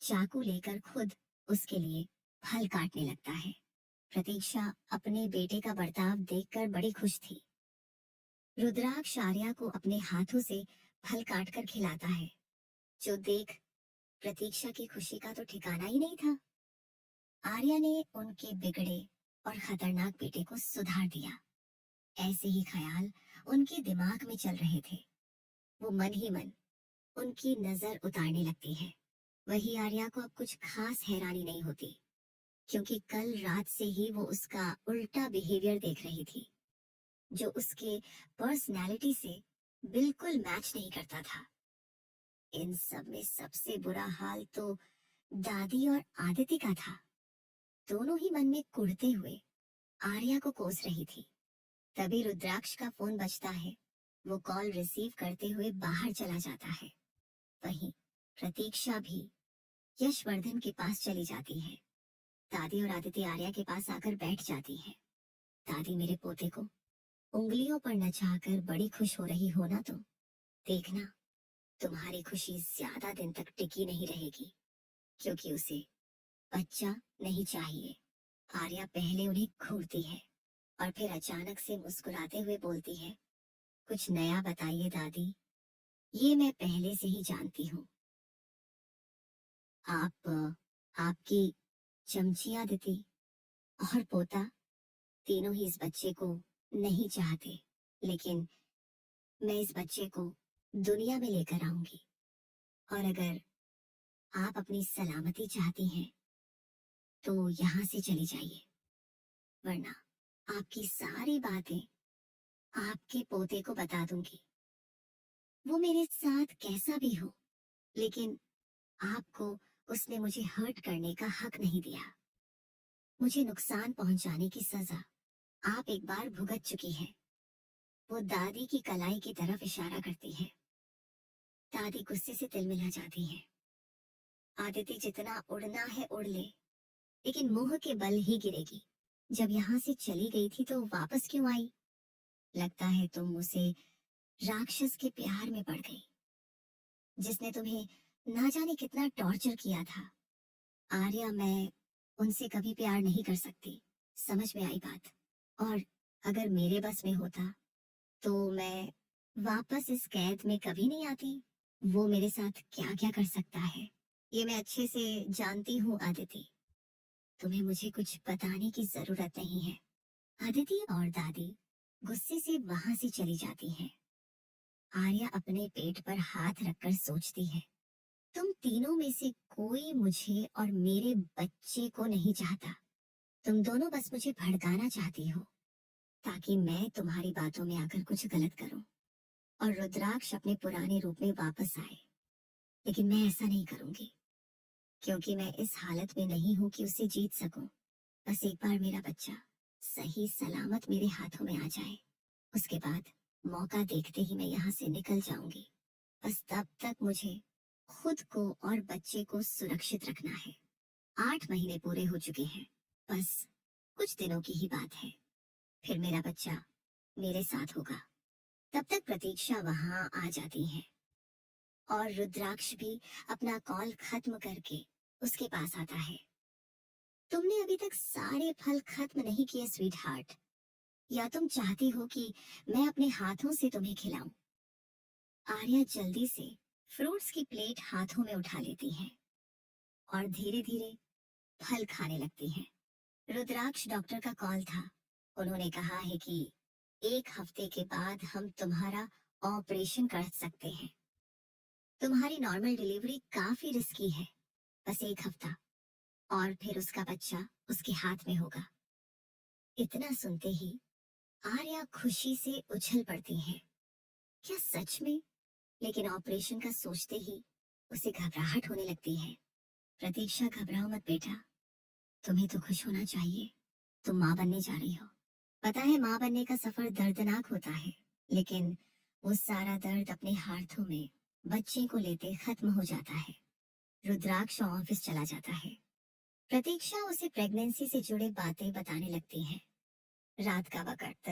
चाकू लेकर खुद उसके लिए फल काटने लगता है। प्रतीक्षा अपने बेटे का बर्ताव देखकर बड़ी खुश थी। रुद्राक्ष आर्या को अपने हाथों से फल काटकर खिलाता है, जो देख प्रतीक्षा की खुशी का तो ठिकाना ही नहीं था। आर्या ने उनके बिगड़े और खतरनाक बेटे को सुधार दिया। ऐसे ही ख्याल उनके दिमाग में चल रहे थे। वो मन ही मन उनकी नजर उतारने लगती है। वही आर्या को अब कुछ खास हैरानी नहीं होती, क्योंकि कल रात से ही वो उसका उल्टा बिहेवियर देख रही थी, जो उसके पर्सनैलिटी से बिल्कुल मैच नहीं करता था। इन सब में सबसे बुरा हाल तो दादी और आदिति का था। दोनों ही मन में कुढ़ते हुए आर्या को कोस रही थी। तभी रुद्राक्ष का फोन बजता है। वो कॉल रिसीव करते हुए बाहर चला जाता है। वहीं प्रतीक्षा भी यशवर्धन के पास चली जाती है। दादी और आदिति आर्या के पास आकर बैठ जाती है। दादी, मेरे पोते को उंगलियों पर नचाकर बड़ी खुश हो रही हो ना, तो देखना तुम्हारी खुशी ज्यादा दिन तक टिकी नहीं रहेगी, क्योंकि उसे बच्चा नहीं चाहिए। आर्या पहले उन्हें घूरती है और फिर अचानक से मुस्कुराते हुए बोलती है, कुछ नया बताइए दादी, ये मैं पहले से ही जानती हूँ। आपकी चमची आदिति और पोता तीनों ही इस बच्चे को नहीं चाहते, लेकिन मैं इस बच्चे को दुनिया में लेकर आऊंगी। और अगर आप अपनी सलामती चाहती हैं तो यहाँ से चली जाइए, वरना आपकी सारी बातें आपके पोते को बता दूंगी। वो मेरे साथ कैसा भी हो, लेकिन आपको उसने मुझे हर्ट करने का हक नहीं दिया। मुझे नुकसान पहुंचाने की सजा आप एक बार भुगत चुकी हैं। वो दादी की कलाई की तरफ इशारा करती है। दादी गुस्से से तिलमिला जाती है। आदिति, जितना उड़ना है उड़ ले, लेकिन मुंह के बल ही गिरेगी। जब यहाँ से चली गई थी तो वापस क्यों आई? लगता है तुम उसे राक्षस के प्यार में पड़ गई, जिसने तुम्हें ना जाने कितना टॉर्चर किया था। आर्या, मैं उनसे कभी प्यार नहीं कर सकती, समझ में आई बात? और अगर मेरे बस में होता तो मैं वापस इस कैद में कभी नहीं आती। वो मेरे साथ क्या क्या कर सकता है, ये मैं अच्छे से जानती हूँ आदिति। तुम्हें मुझे कुछ बताने की जरूरत नहीं है। आदिति और दादी गुस्से से वहां से चली जाती हैं। आर्या अपने पेट पर हाथ रखकर सोचती है, तुम तीनों में से कोई मुझे और मेरे बच्चे को नहीं चाहता। तुम दोनों बस मुझे भड़काना चाहती हो, ताकि मैं तुम्हारी बातों में आकर कुछ गलत करूं और रुद्राक्ष अपने पुराने रूप में वापस आए। लेकिन मैं ऐसा नहीं करूंगी, क्योंकि मैं इस हालत में नहीं हूं कि उसे जीत सकूं। बस एक बार मेरा बच्चा सही सलामत मेरे हाथों में आ जाए, उसके बाद मौका देखते ही मैं यहाँ से निकल जाऊंगी। बस तब तक मुझे खुद को और बच्चे को सुरक्षित रखना है। 8 महीने पूरे हो चुके हैं, बस कुछ दिनों की ही बात है, फिर मेरा बच्चा मेरे साथ होगा। तब तक प्रतीक्षा वहां आ जाती है और रुद्राक्ष भी अपना कॉल खत्म करके उसके पास आता है। तुमने अभी तक सारे फल खत्म नहीं किए स्वीट हार्ट, या तुम चाहती हो कि मैं अपने हाथों से तुम्हें खिलाऊं? आर्या जल्दी से फ्रूट्स की प्लेट हाथों में उठा लेती है और धीरे धीरे फल खाने लगती है। रुद्राक्ष डॉक्टर का कॉल था। उन्होंने कहा है कि 1 हफ्ते के बाद हम तुम्हारा ऑपरेशन कर सकते हैं। तुम्हारी नॉर्मल डिलीवरी काफी रिस्की है, बस 1 हफ्ता और फिर उसका बच्चा उसके हाथ में होगा। इतना सुनते ही आर्या खुशी से उछल पड़ती है। क्या सच में? लेकिन ऑपरेशन का सोचते ही उसे घबराहट होने लगती है। प्रतीक्षा, घबराओ मत बेटा, तुम्हें तो खुश होना चाहिए, तुम माँ बनने जा रही हो। पता है माँ बनने का सफर दर्दनाक होता है, लेकिन वो सारा दर्द अपने हाथों में बच्चे को लेते खत्म हो जाता है। रुद्राक्ष ऑफिस चला जाता है। प्रतीक्षा उसे प्रेगनेंसी से जुड़े बातें बताने लगती है। रात का वक्त,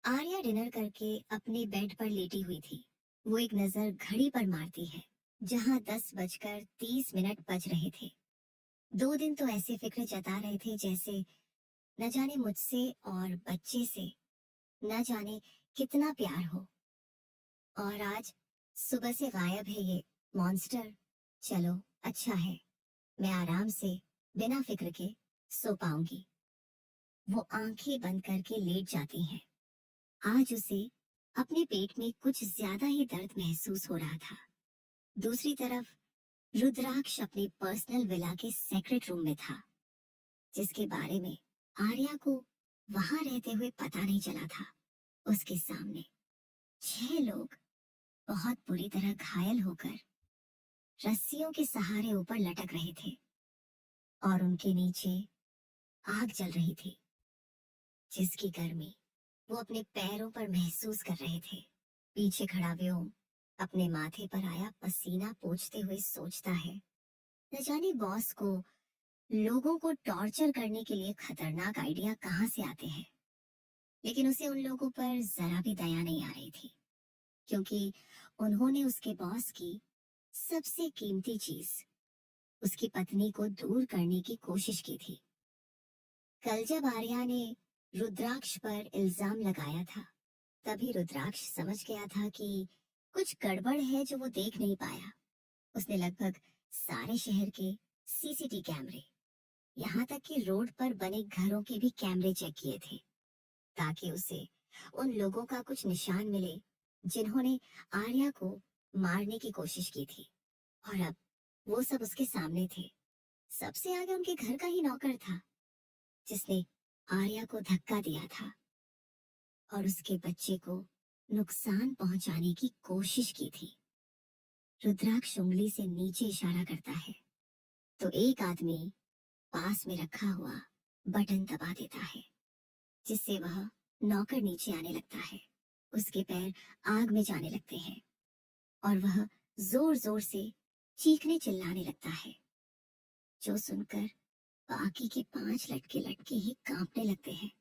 आर्या डिनर करके अपने बेड पर लेटी हुई थी। वो एक नजर घड़ी पर मारती है, जहां 10:30 बज रहे थे। 2 दिन तो ऐसे फिक्र जता रहे थे जैसे न जाने मुझसे और बच्चे से न जाने कितना प्यार हो, और आज सुबह से गायब है ये मॉन्स्टर। चलो अच्छा है, मैं आराम से बिना फिक्र के सो पाऊंगी। वो आंखें बंद करके लेट जाती है। आज उसे अपने पेट में कुछ ज्यादा ही दर्द महसूस हो रहा था। दूसरी तरफ रुद्राक्ष अपने पर्सनल विला के सेक्रेट रूम में था, जिसके बारे में आर्या को वहां रहते हुए पता नहीं चला था। उसके सामने 6 लोग बहुत बुरी तरह घायल होकर रस्सियों के सहारे ऊपर लटक रहे थे और उनके नीचे आग जल रही थी, जिसकी गर्मी वो अपने पैरों पर महसूस कर रहे थे। पीछे खड़ा व्योम अपने माथे पर आया पसीना पोंछते हुए सोचता है, न जाने बॉस को लोगों को टॉर्चर करने के लिए खतरनाक आइडिया कहाँ से आते हैं। लेकिन उसे उन लोगों पर जरा भी दया नहीं आ रही थी, क्योंकि उन्होंने उसके बॉस की सबसे कीमती चीज, उसकी पत्नी को दूर करने की कोशिश की थी। कल जब आर्या ने रुद्राक्ष पर इल्जाम लगाया था, तभी रुद्राक्ष समझ गया था कि कुछ गड़बड़ है जो वो देख नहीं पाया। उसने लगभग सारे शहर के सीसीटीवी कैमरे, यहाँ तक कि रोड पर बने घरों के भी कैमरे चेक किए थे, ताकि उसे उन लोगों का कुछ निशान मिले जिन्होंने आर्या को मारने की कोशिश की थी। और अब वो सब उसके सामने थे। सबसे आगे उनके घर का ही नौकर था, जिसने आर्या को धक्का दिया था और उसके बच्चे को नुकसान पहुंचाने की कोशिश की थी। रुद्राक्ष उंगली से नीचे इशारा करता है तो एक आदमी पास में रखा हुआ बटन दबा देता है, जिससे वह नौकर नीचे आने लगता है। उसके पैर आग में जाने लगते हैं और वह जोर जोर से चीखने चिल्लाने लगता है, जो सुनकर बाकी के 5 लटके लटके ही कांपने लगते हैं।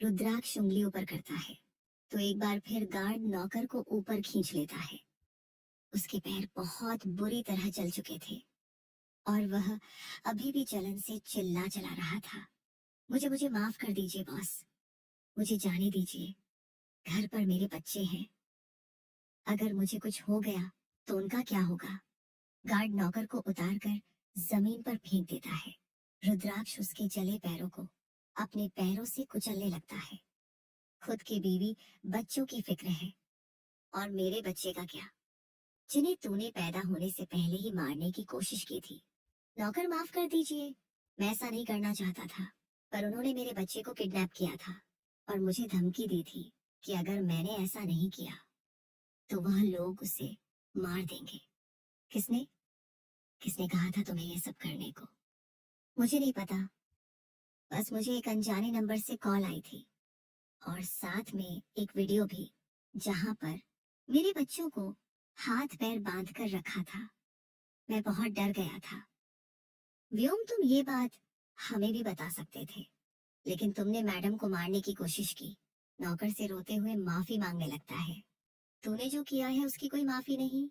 रुद्राक्ष उंगली ऊपर करता है तो एक बार फिर गार्ड नौकर को ऊपर खींच लेता है। उसके पैर बहुत बुरी तरह जल चुके थे और वह अभी भी जलन से चिल्ला चला रहा था, मुझे मुझे माफ कर दीजिए बॉस, मुझे जाने दीजिए, घर पर मेरे बच्चे हैं, अगर मुझे कुछ हो गया तो उनका क्या होगा। गार्ड नौकर को उतारकर जमीन पर फेंक देता है। रुद्राक्ष उसके जले पैरों को अपने पैरों से कुचलने लगता है। खुद की बीवी बच्चों की फिक्र है, और मेरे बच्चे का क्या, जिन्हें तूने पैदा होने से पहले ही मारने की कोशिश की थी। नौकर माफ कर दीजिए, मैं ऐसा नहीं करना चाहता था, पर उन्होंने मेरे बच्चे को किडनैप किया था और मुझे धमकी दी थी कि अगर मैंने ऐसा नहीं किया तो वह लोग उसे मार देंगे। किसने किसने कहा था तुम्हें ये सब करने को? मुझे नहीं पता, बस मुझे एक अनजाने नंबर से कॉल आई थी और साथ में एक वीडियो भी, जहां पर मेरे बच्चों को हाथ पैर बांध कर रखा था मैं बहुत डर गया था। व्योम, तुम ये बात हमें भी बता सकते थे, लेकिन तुमने मैडम को मारने की कोशिश की। नौकर से रोते हुए माफी मांगने लगता है। तूने जो किया है उसकी कोई माफी नहीं।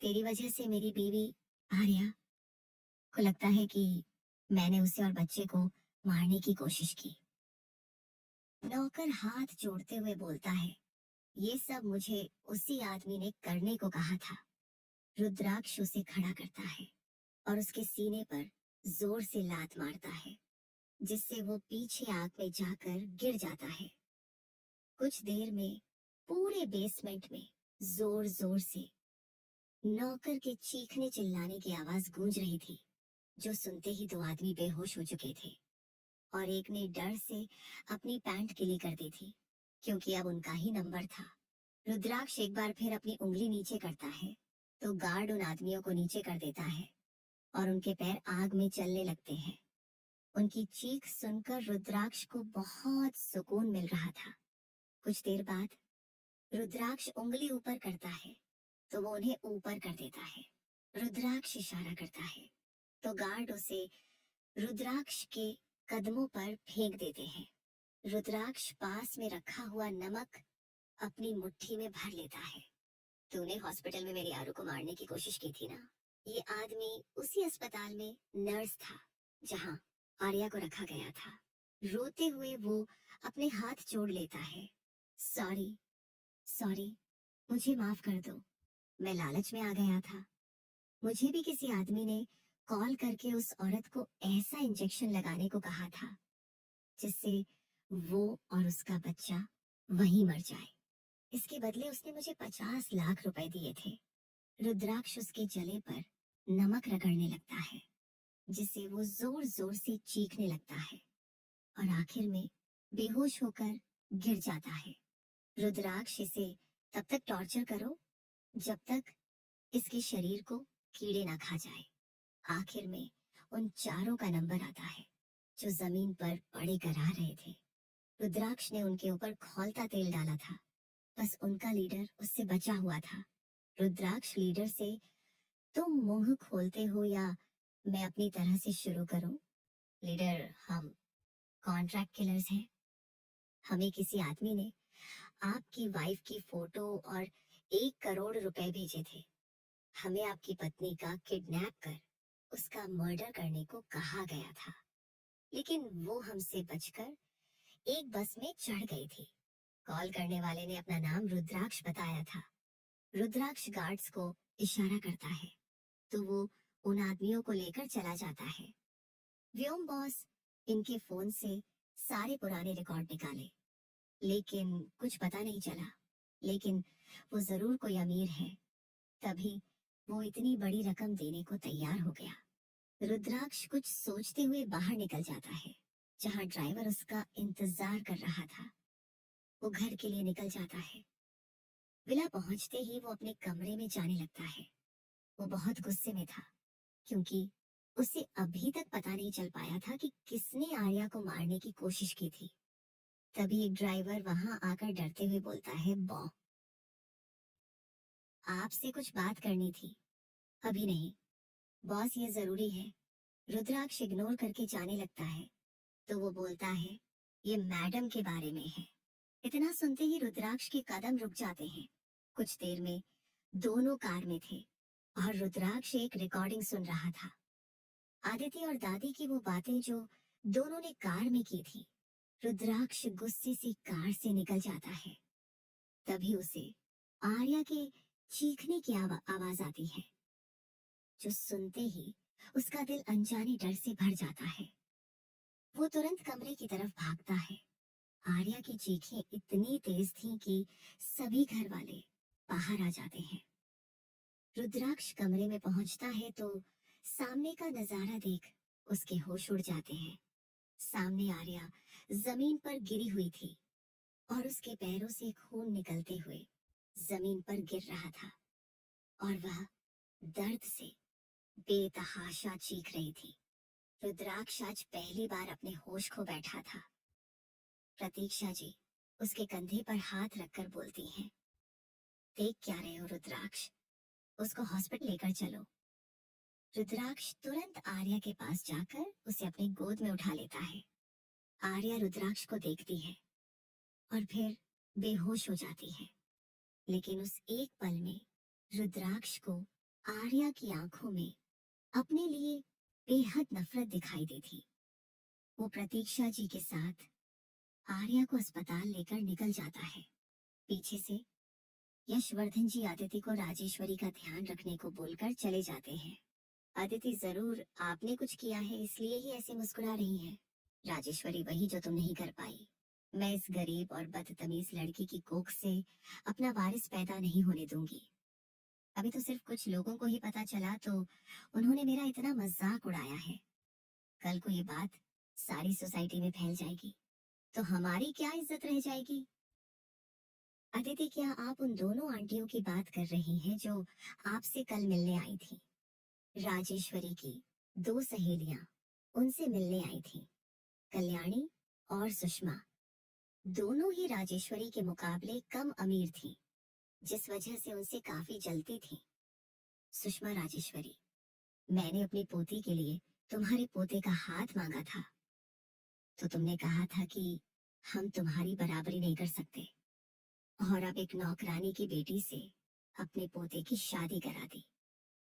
तेरी वजह से मेरी बीवी आर्या को लगता है कि मैंने उसे और बच्चे को मारने की कोशिश की। नौकर हाथ जोड़ते हुए बोलता है, ये सब मुझे उसी आदमी ने करने को कहा था। रुद्राक्ष उसे खड़ा करता है और उसके सीने पर जोर से लात मारता है, जिससे वो पीछे आग में जाकर गिर जाता है। कुछ देर में पूरे बेसमेंट में जोर जोर से नौकर के चीखने चिल्लाने की आवाज गूंज रही थी, जो सुनते ही दो आदमी बेहोश हो चुके थे और एक ने डर से अपनी पैंट गीली कर दी थी, क्योंकि अब उनका ही नंबर था। रुद्राक्ष एक बार फिर अपनी उंगली नीचे करता है तो गार्ड उन आदमियों को नीचे कर देता है और उनके पैर आग में चलने लगते हैं। उनकी चीख सुनकर रुद्राक्ष को बहुत सुकून मिल रहा था। कुछ देर बाद रुद्राक्ष उंगली ऊपर करता है तो वो उन्हें ऊपर कर देता है। रुद्राक्ष इशारा करता है तो गार्ड उसे रुद्राक्ष के कदमों पर फेंक देते हैं। रुद्राक्ष पास में रखा हुआ नमक अपनी मुट्ठी में भर लेता है। तूने हॉस्पिटल में मेरी आरू को मारने की कोशिश की थी ना? ये आदमी उसी अस्पताल में नर्स था जहां आर्या को रखा गया था। रोते हुए वो अपने हाथ जोड़ लेता है। सॉरी, सॉरी, मुझे माफ कर दो। मैं लालच में आ गया था। मुझे भी किसी आदमी ने कॉल करके उस औरत को ऐसा इंजेक्शन लगाने को कहा था जिससे वो और उसका बच्चा वहीं मर जाए। इसके बदले उसने मुझे 50 लाख रुपए दिए थे। रुद्राक्ष उसके जले पर नमक रगड़ने लगता है, जिससे वो जोर जोर से चीखने लगता है और आखिर में बेहोश होकर गिर जाता है। रुद्राक्ष इसे तब तक टॉर्चर करो जब तक इसके शरीर को कीड़े ना खा जाए। आखिर में उन चारों का नंबर आता है जो जमीन पर पड़े करा रहे थे। रुद्राक्ष ने उनके ऊपर खौलता तेल डाला था, बस उनका लीडर उससे बचा हुआ था। रुद्राक्ष लीडर से, तुम मुंह खोलते हो या मैं अपनी तरह से शुरू करूं? लीडर, हम कॉन्ट्रैक्ट किलर्स हैं। हमें किसी आदमी ने आपकी वाइफ की फोटो और 1 करोड़ रुपए भेजे थे। हमें आपकी पत्नी का किडनैप कर उसका मर्डर करने को कहा गया था, लेकिन वो हमसे बचकर एक बस में चढ़ गई थी। कॉल करने वाले ने अपना नाम रुद्राक्ष बताया था। रुद्राक्ष गार्ड्स को इशारा करता है तो वो उन आदमियों को लेकर चला जाता है। व्योम बॉस इनके फोन से सारे पुराने रिकॉर्ड निकाले, लेकिन कुछ पता नहीं चला। लेकिन वो जरूर कोई अमीर है, तभी वो इतनी बड़ी रकम देने को तैयार हो गया। रुद्राक्ष कुछ सोचते हुए बाहर निकल जाता है, जहां ड्राइवर उसका इंतजार कर रहा था। वो घर के लिए निकल जाता है। विला पहुंचते ही वो अपने कमरे में जाने लगता है। वो बहुत गुस्से में था, क्योंकि उसे अभी तक पता नहीं चल पाया था कि किसने आर्या को मारने की कोशिश की थी। तभी एक ड्राइवर वहां आकर डरते हुए बोलता है, बॉ, आपसे कुछ बात करनी थी। अभी नहीं बॉस, ये जरूरी है। रुद्राक्ष इग्नोर करके जाने लगता है तो वो बोलता है, ये मैडम के बारे में है। इतना सुनते ही रुद्राक्ष के कदम रुक जाते हैं। कुछ देर में दोनों कार में थे और रुद्राक्ष एक रिकॉर्डिंग सुन रहा था। आदित्य और दादी की वो बातें जो दोनों ने कार में की थी। रुद्राक्ष गुस्से से कार से निकल जाता है। तभी उसे आर्या के चीखने की आवाज आती है, जो सुनते ही उसका दिल अनजाने डर से भर जाता है। वो तुरंत कमरे की तरफ भागता है। आर्या की चीखें इतनी तेज थीं कि सभी घर वाले बाहर आ जाते हैं। रुद्राक्ष कमरे में पहुंचता है तो सामने का नजारा देख उसके होश उड़ जाते हैं। सामने आर्या जमीन पर गिरी हुई थी और उसके पैरों से खून निकलते हुए जमीन पर गिर रहा था और वह दर्द से बेतहाशा चीख रही थी। रुद्राक्ष आज पहली बार अपने होश खो बैठा था। प्रतीक्षा जी उसके कंधे पर हाथ रखकर बोलती हैं, देख क्या रहे हो रुद्राक्ष, उसको हॉस्पिटल लेकर चलो। रुद्राक्ष तुरंत आर्या के पास जाकर उसे अपनी गोद में उठा लेता है। आर्या रुद्राक्ष को देखती है और फिर बेहोश हो जाती है। लेकिन उस एक पल में रुद्राक्ष को आर्या की आंखों में अपने लिए बेहद नफरत दिखाई दी थी। वो प्रतीक्षा जी के साथ आर्या को अस्पताल लेकर निकल जाता है। पीछे से यशवर्धन जी आदिति को राजेश्वरी का ध्यान रखने को बोलकर चले जाते हैं। आदिति, जरूर आपने कुछ किया है, इसलिए ही ऐसे मुस्कुरा रही हैं। राजेश्वरी, वही जो तुम नहीं कर पाई। मैं इस गरीब और बदतमीज लड़की की कोख से अपना वारिस पैदा नहीं होने दूंगी। अभी तो सिर्फ कुछ लोगों को ही पता चला तो उन्होंने मेरा इतना मजाक उड़ाया है। कल को ये बात सारी सोसाइटी में फैल जाएगी तो हमारी क्या इज्जत रह जाएगी। अदिति, क्या आप उन दोनों आंटियों की बात कर रही हैं जो आपसे कल मिलने आई थी? राजेश्वरी की दो सहेलियां उनसे मिलने आई थी, कल्याणी और सुषमा। दोनों ही राजेश्वरी के मुकाबले कम अमीर थी, जिस वजह से उनसे काफी जलती थी। सुषमा, राजेश्वरी, मैंने अपनी पोती के लिए तुम्हारे पोते का हाथ मांगा था तो तुमने कहा था कि हम तुम्हारी बराबरी नहीं कर सकते, और अब एक नौकरानी की बेटी से अपने पोते की शादी करा दी।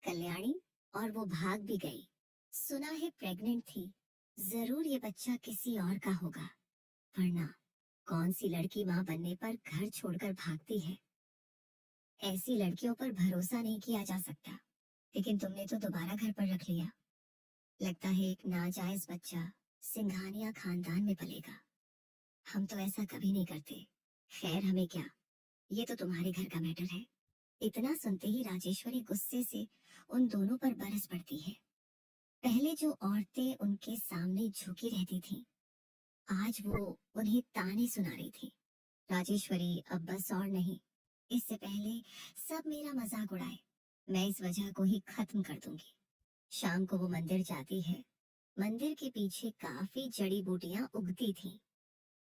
कल्याणी, और वो भाग भी गई। सुना है प्रेग्नेंट थी, जरूर ये बच्चा किसी और का होगा, वरना कौन सी लड़की माँ बनने पर घर छोड़कर भागती है। ऐसी लड़कियों पर भरोसा नहीं किया जा सकता। लेकिन तुमने तो दोबारा घर पर रख लिया। लगता है एक नाजायज बच्चा सिंघानिया खानदान में पलेगा। हम तो ऐसा कभी नहीं करते। खैर, हमें क्या, ये तो तुम्हारे घर का मैटर है। इतना सुनते ही राजेश्वरी गुस्से से उन दोनों पर बरस पड़ती है। पहले जो औरतें उनके सामने झुकी रहती थीं, आज वो उन्हें ताने सुना रही थी। राजेश्वरी, अब बस और नहीं। इससे पहले सब मेरा मजाक उड़ाए, मैं इस वजह को ही खत्म कर दूंगी। शाम को वो मंदिर जाती है। मंदिर के पीछे काफी जड़ी बूटियां उगती थीं,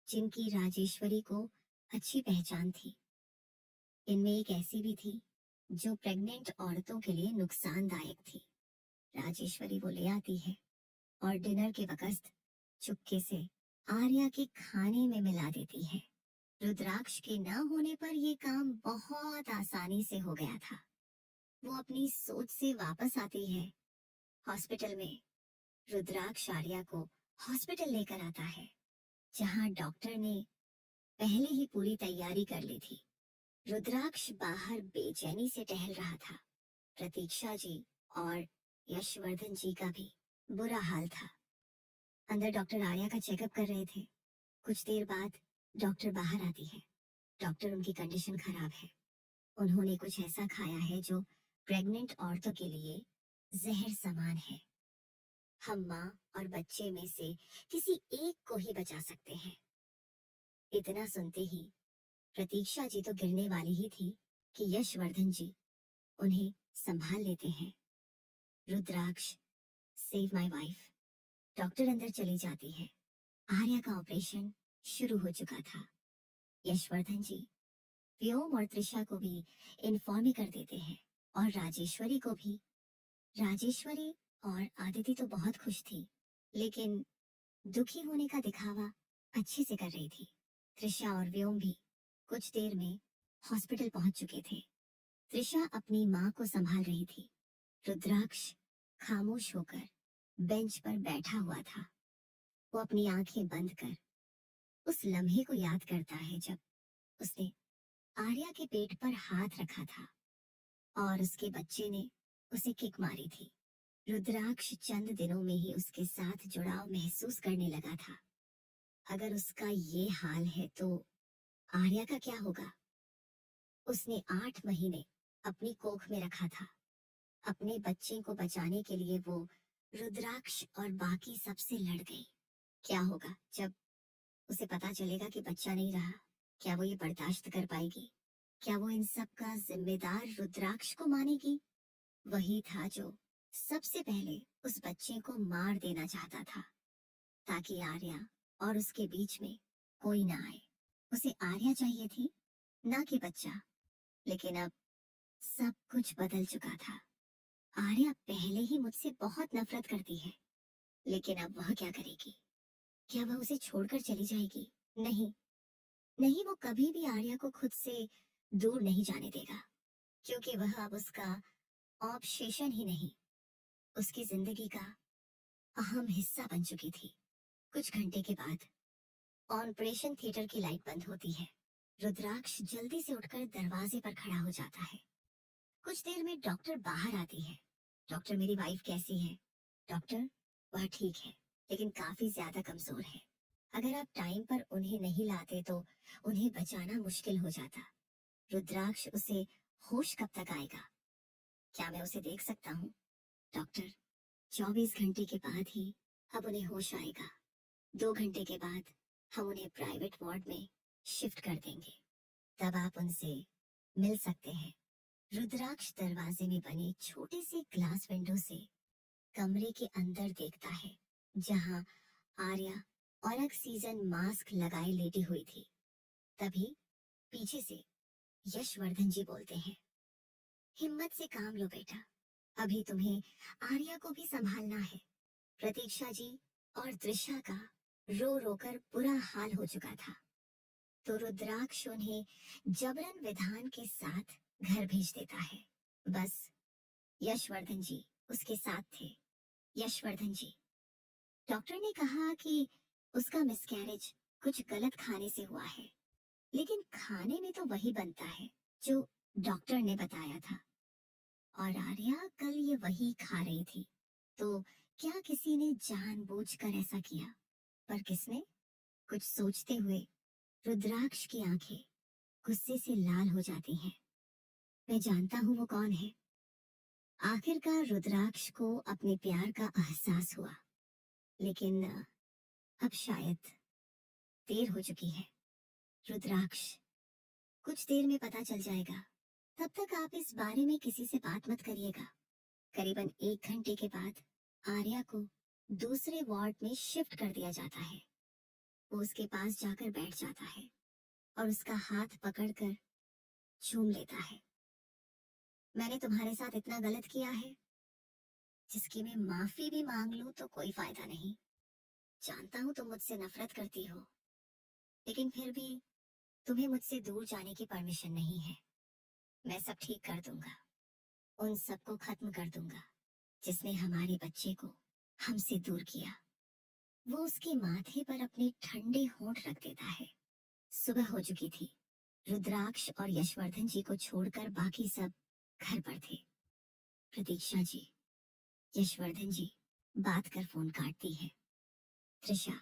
जिनकी राजेश्वरी को अच्छी पहचान थी। इनमें एक ऐसी भी थी जो प्रेग्नेंट औरतों के लिए नुकसानदायक थी। राजेश्वरी वो ले आती है और डिनर के वक्त चुपके से आर्या के खाने में मिला देती है। रुद्राक्ष के न होने पर यह काम बहुत आसानी से हो गया था। वो अपनी सोच से वापस आती है। हॉस्पिटल में रुद्राक्ष आर्या को हॉस्पिटल लेकर आता है, जहां डॉक्टर ने पहले ही पूरी तैयारी कर ली थी। रुद्राक्ष बाहर बेचैनी से टहल रहा था। प्रतीक्षा जी और यशवर्धन जी का भी बुरा हाल था। अंदर डॉक्टर आर्या का चेकअप कर रहे थे। कुछ देर बाद डॉक्टर बाहर आती है। डॉक्टर, उनकी कंडीशन खराब है। उन्होंने कुछ ऐसा खाया है जो प्रेग्नेंट औरतों के लिए जहर समान है। हम माँ और बच्चे में से किसी एक को ही बचा सकते हैं। इतना सुनते ही प्रतीक्षा जी तो गिरने वाली ही थी कि यशवर्धन जी उन्हें संभाल लेते हैं। रुद्राक्ष, सेव माय वाइफ। डॉक्टर अंदर चली जाती है। आर्या का ऑपरेशन शुरू हो चुका था। यशवर्धन जी व्योम और त्रिशा को भी इन्फॉर्म कर देते हैं, और राजेश्वरी को भी। राजेश्वरी और आदिति तो बहुत खुश थी, लेकिन दुखी होने का दिखावा अच्छे से कर रही थी। त्रिशा और व्योम भी कुछ देर में हॉस्पिटल पहुंच चुके थे। त्रिशा अपनी माँ को संभाल रही थी। रुद्राक्ष खामोश होकर बेंच पर बैठा हुआ था। वो अपनी आंखें बंद कर उस लम्हे को याद करता है जब उसने आर्या के पेट पर हाथ रखा था और उसके बच्चे ने उसे किक मारी थी। रुद्राक्ष चंद दिनों में ही उसके साथ जुड़ाव महसूस करने लगा था। अगर उसका ये हाल है तो आर्या का क्या होगा? उसने 8 महीने अपनी कोख में रखा था। अपने बच्चे को बचाने के लिए वो रुद्राक्ष और बाकी सबसे लड़ गई। क्या होगा जब उसे पता चलेगा कि बच्चा नहीं रहा? क्या वो ये बर्दाश्त कर पाएगी? क्या वो इन सब का जिम्मेदार रुद्राक्ष को मानेगी? वही था जो सबसे पहले उस बच्चे को मार देना चाहता था, ताकि आर्या और उसके बीच में कोई ना आए। उसे आर्या चाहिए थी, ना कि बच्चा। लेकिन अब सब कुछ बदल चुका था। आर्या पहले ही मुझसे बहुत नफरत करती है, लेकिन अब वह क्या करेगी? क्या वह उसे छोड़कर चली जाएगी? नहीं, नहीं, वो कभी भी आर्या को खुद से दूर नहीं जाने देगा, क्योंकि वह अब उसका ऑब्सेशन ही नहीं, उसकी जिंदगी का अहम हिस्सा बन चुकी थी। कुछ घंटे के बाद ऑपरेशन थिएटर की लाइट बंद होती है। रुद्राक्ष जल्दी से उठकर दरवाजे पर खड़ा हो जाता है। कुछ देर में डॉक्टर बाहर आती है। डॉक्टर, मेरी वाइफ कैसी है? डॉक्टर, वह ठीक है, लेकिन काफी ज्यादा कमजोर है। अगर आप टाइम पर उन्हें नहीं लाते तो उन्हें बचाना मुश्किल हो जाता। रुद्राक्ष, उसे होश कब तक आएगा? क्या मैं उसे देख सकता हूँ? डॉक्टर, 24 घंटे के बाद ही अब उन्हें होश आएगा। 2 घंटे के बाद हम उन्हें प्राइवेट वार्ड में शिफ्ट कर देंगे, तब आप उनसे मिल सकते हैं। रुद्राक्ष दरवाजे में बने छोटे से ग्लास विंडो से कमरे के अंदर देखता है, जहां आर्या और ऑक्सीजन मास्क लगाए लेटी हुई थी। तभी पीछे से यशवर्धन जी बोलते हैं, हिम्मत से काम लो बेटा, अभी तुम्हें आर्या को भी संभालना है। प्रतीक्षा जी और त्रिशा का रो रो कर बुरा हाल हो चुका था, तो रुद्राक्ष उन्हें जबरन विधान के साथ घर भेज देता है। बस यशवर्धन जी उसके साथ थे। यशवर्धन जी, डॉक्टर ने कहा कि उसका मिसकैरेज कुछ गलत खाने से हुआ है, लेकिन खाने में तो वही बनता है जो डॉक्टर ने बताया था, और आर्या कल ये वही खा रही थी। तो क्या किसी ने जानबूझकर ऐसा किया? पर किसने? कुछ सोचते हुए रुद्राक्ष की आंखें गुस्से से लाल हो जाती हैं। मैं जानता हूँ वो कौन है। आखिरकार रुद्राक्ष को अपने प्यार का एहसास हुआ, लेकिन अब शायद देर हो चुकी है। रुद्राक्ष, कुछ देर में पता चल जाएगा, तब तक आप इस बारे में किसी से बात मत करिएगा। करीबन 1 घंटे के बाद आर्या को दूसरे वार्ड में शिफ्ट कर दिया जाता है। वो उसके पास जाकर बैठ जाता है और उसका हाथ पकड़कर चूम लेता है। मैंने तुम्हारे साथ इतना गलत किया है जिसकी मैं माफी भी मांग लूं तो कोई फायदा नहीं। जानता हूं तुम मुझसे नफरत करती हो, लेकिन फिर भी तुम्हें मुझसे दूर जाने की परमिशन नहीं है। मैं सब ठीक कर दूंगा, उन सबको खत्म कर दूंगा जिसने हमारे बच्चे को हमसे दूर किया। वो उसके माथे पर अपने ठंडे होंठ रख देता है। सुबह हो चुकी थी। रुद्राक्ष और यशवर्धन जी को छोड़कर बाकी सब घर पर थे। प्रतीक्षा जी, यशवर्धन जी बात कर फोन काटती है। त्रिशा,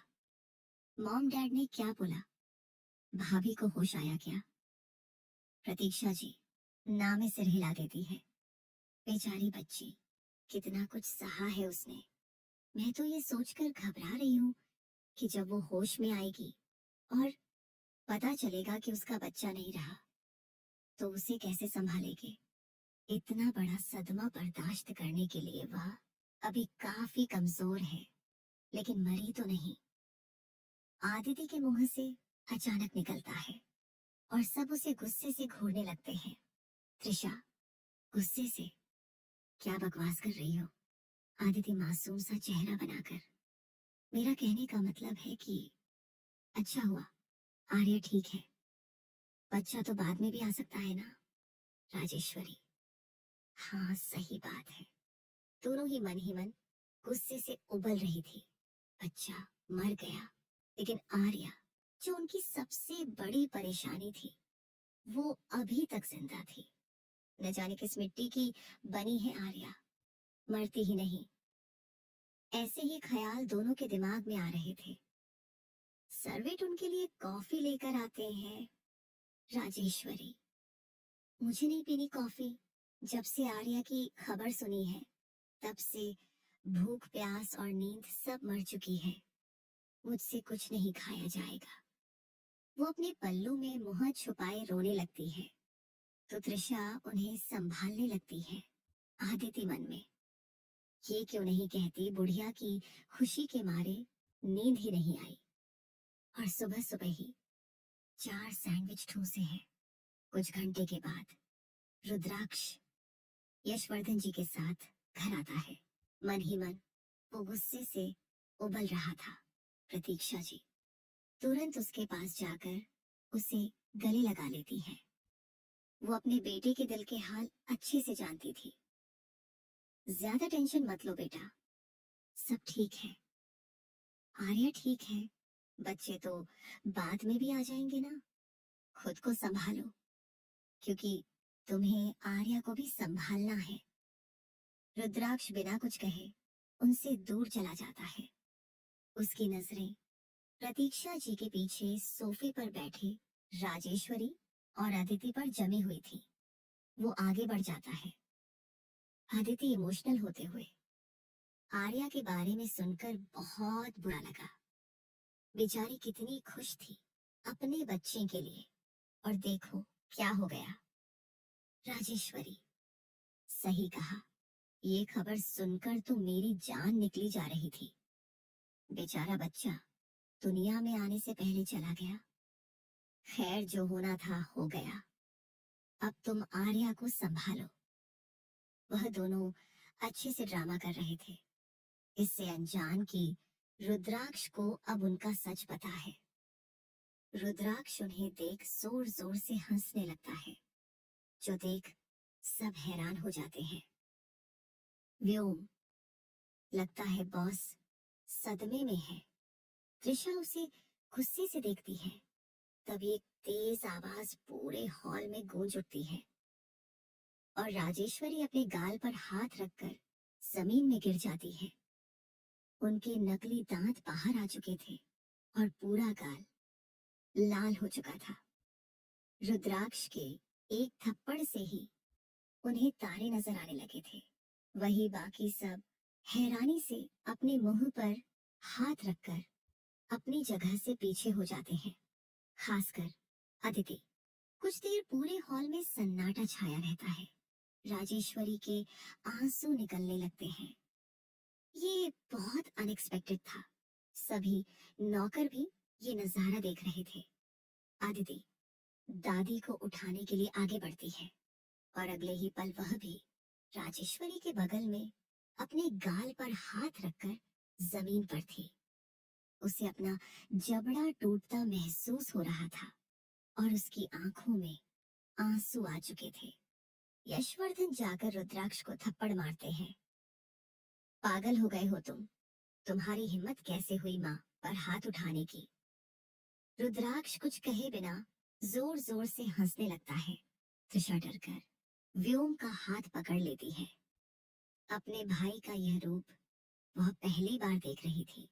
मॉम डैड ने क्या बोला? भाभी को होश आया क्या? प्रतीक्षा जी नामे सिर हिला देती है। बेचारी बच्ची, कितना कुछ सहा है उसने। मैं तो ये सोचकर घबरा रही हूँ कि जब वो होश में आएगी और पता चलेगा कि उसका बच्चा नहीं रहा, तो उसे कैसे संभालेगी। इतना बड़ा सदमा बर्दाश्त करने के लिए वह अभी काफी कमजोर है, लेकिन मरी तो नहीं। आदिति के मुंह से अचानक निकलता है और सब उसे गुस्से से घूरने लगते हैं। त्रिशा, गुस्से से? क्या बकवास कर रही हो? आदिति मासूम सा चेहरा बनाकर, मेरा कहने का मतलब है कि अच्छा हुआ आर्य ठीक है, बच्चा तो बाद में भी आ सकता है ना। राजेश्वरी, हाँ सही बात है। दोनों ही मन गुस्से से उबल रही थी। बच्चा मर गया, लेकिन आर्या, जो उनकी सबसे बड़ी परेशानी थी, वो अभी तक जिंदा थी। न जाने किस मिट्टी की बनी है आर्या, मरती ही नहीं। ऐसे ही ख्याल दोनों के दिमाग में आ रहे थे। सर्वेंट उनके लिए कॉफी लेकर आते हैं। राजेश्वरी, मुझे नहीं पीनी कॉफी। जब से आर्या की खबर सुनी है, तब से भूख प्यास और नींद सब मर चुकी है। मुझसे कुछ नहीं खाया जाएगा। वो अपने पल्लू में मुंह छुपाए रोने लगती है, तो त्रिशा उन्हें संभालने लगती है। आदिति मन में, ये क्यों नहीं कहती बुढ़िया की खुशी के मारे नींद ही नहीं आई, और सुबह सुबह ही 4 सैंडविच ठूसे हैं। कुछ घंटे के बाद रुद्राक्ष यशवर्धन जी के साथ घर आता है। मन ही मन वो गुस्से से उबल रहा था। प्रतीक्षा जी तुरंत उसके पास जाकर उसे गले लगा लेती है। वो अपने बेटे के दिल के हाल अच्छे से जानती थी। ज्यादा टेंशन मत लो बेटा, सब ठीक है। आर्या ठीक है, बच्चे तो बाद में भी आ जाएंगे ना। खुद को संभालो, क्योंकि तुम्हें आर्या को भी संभालना है। रुद्राक्ष बिना कुछ कहे उनसे दूर चला जाता है। उसकी नजरें प्रतीक्षा जी के पीछे सोफे पर बैठे राजेश्वरी और अदिति पर जमी हुई थी। वो आगे बढ़ जाता है। अदिति इमोशनल होते हुए आर्या के बारे में सुनकर बहुत बुरा लगा। बेचारी कितनी खुश थी अपने बच्चे के लिए, और देखो क्या हो गया। राजेश्वरी सही कहा, ये खबर सुनकर तो मेरी जान निकली जा रही थी। बेचारा बच्चा दुनिया में आने से पहले चला गया। खैर जो होना था हो गया। अब तुम आर्या को संभालो। वह दोनों अच्छे से ड्रामा कर रहे थे, इससे अनजान कि रुद्राक्ष को अब उनका सच पता है। रुद्राक्ष उन्हें देख जोर जोर से हंसने लगता है, जो देख सब हैरान हो जाते हैं। व्योम लगता है बॉस सदमे में है। त्रिशा उसे गुस्से से देखती है। तभी एक तेज आवाज पूरे हॉल में गूंज उठती है और राजेश्वरी अपने गाल पर हाथ रखकर जमीन में गिर जाती है। उनके नकली दांत बाहर आ चुके थे और पूरा गाल लाल हो चुका था। रुद्राक्ष के एक थप्पड़ से ही उन्हें तारे नजर आने लगे थे। वही बाकी सब हैरानी से अपने मुंह पर हाथ रखकर अपनी जगह से पीछे हो जाते हैं, खासकर अदिति। कुछ देर पूरे हॉल में सन्नाटा छाया रहता है। राजेश्वरी के आंसू निकलने लगते हैं। ये बहुत अनएक्सपेक्टेड था। सभी नौकर भी ये नजारा देख रहे थे। अदिति दादी को उठाने के लिए आगे बढ़ती है और अगले ही पल वह भी राजेश्वरी के बगल में अपने गाल पर हाथ रखकर जमीन पर थी। उसे अपना जबड़ा टूटता महसूस हो रहा था और उसकी आंखों में आंसू आ चुके थे। यशवर्धन जाकर रुद्राक्ष को थप्पड़ मारते हैं। पागल हो गए हो तुम? तुम्हारी हिम्मत कैसे हुई माँ पर हाथ उठाने की? रुद्राक्ष कुछ कहे बिना जोर जोर से हंसने लगता है। त्रिशा डरकर व्योम का हाथ पकड़ लेती है। अपने भाई का यह रूप वह पहली बार देख रही थी।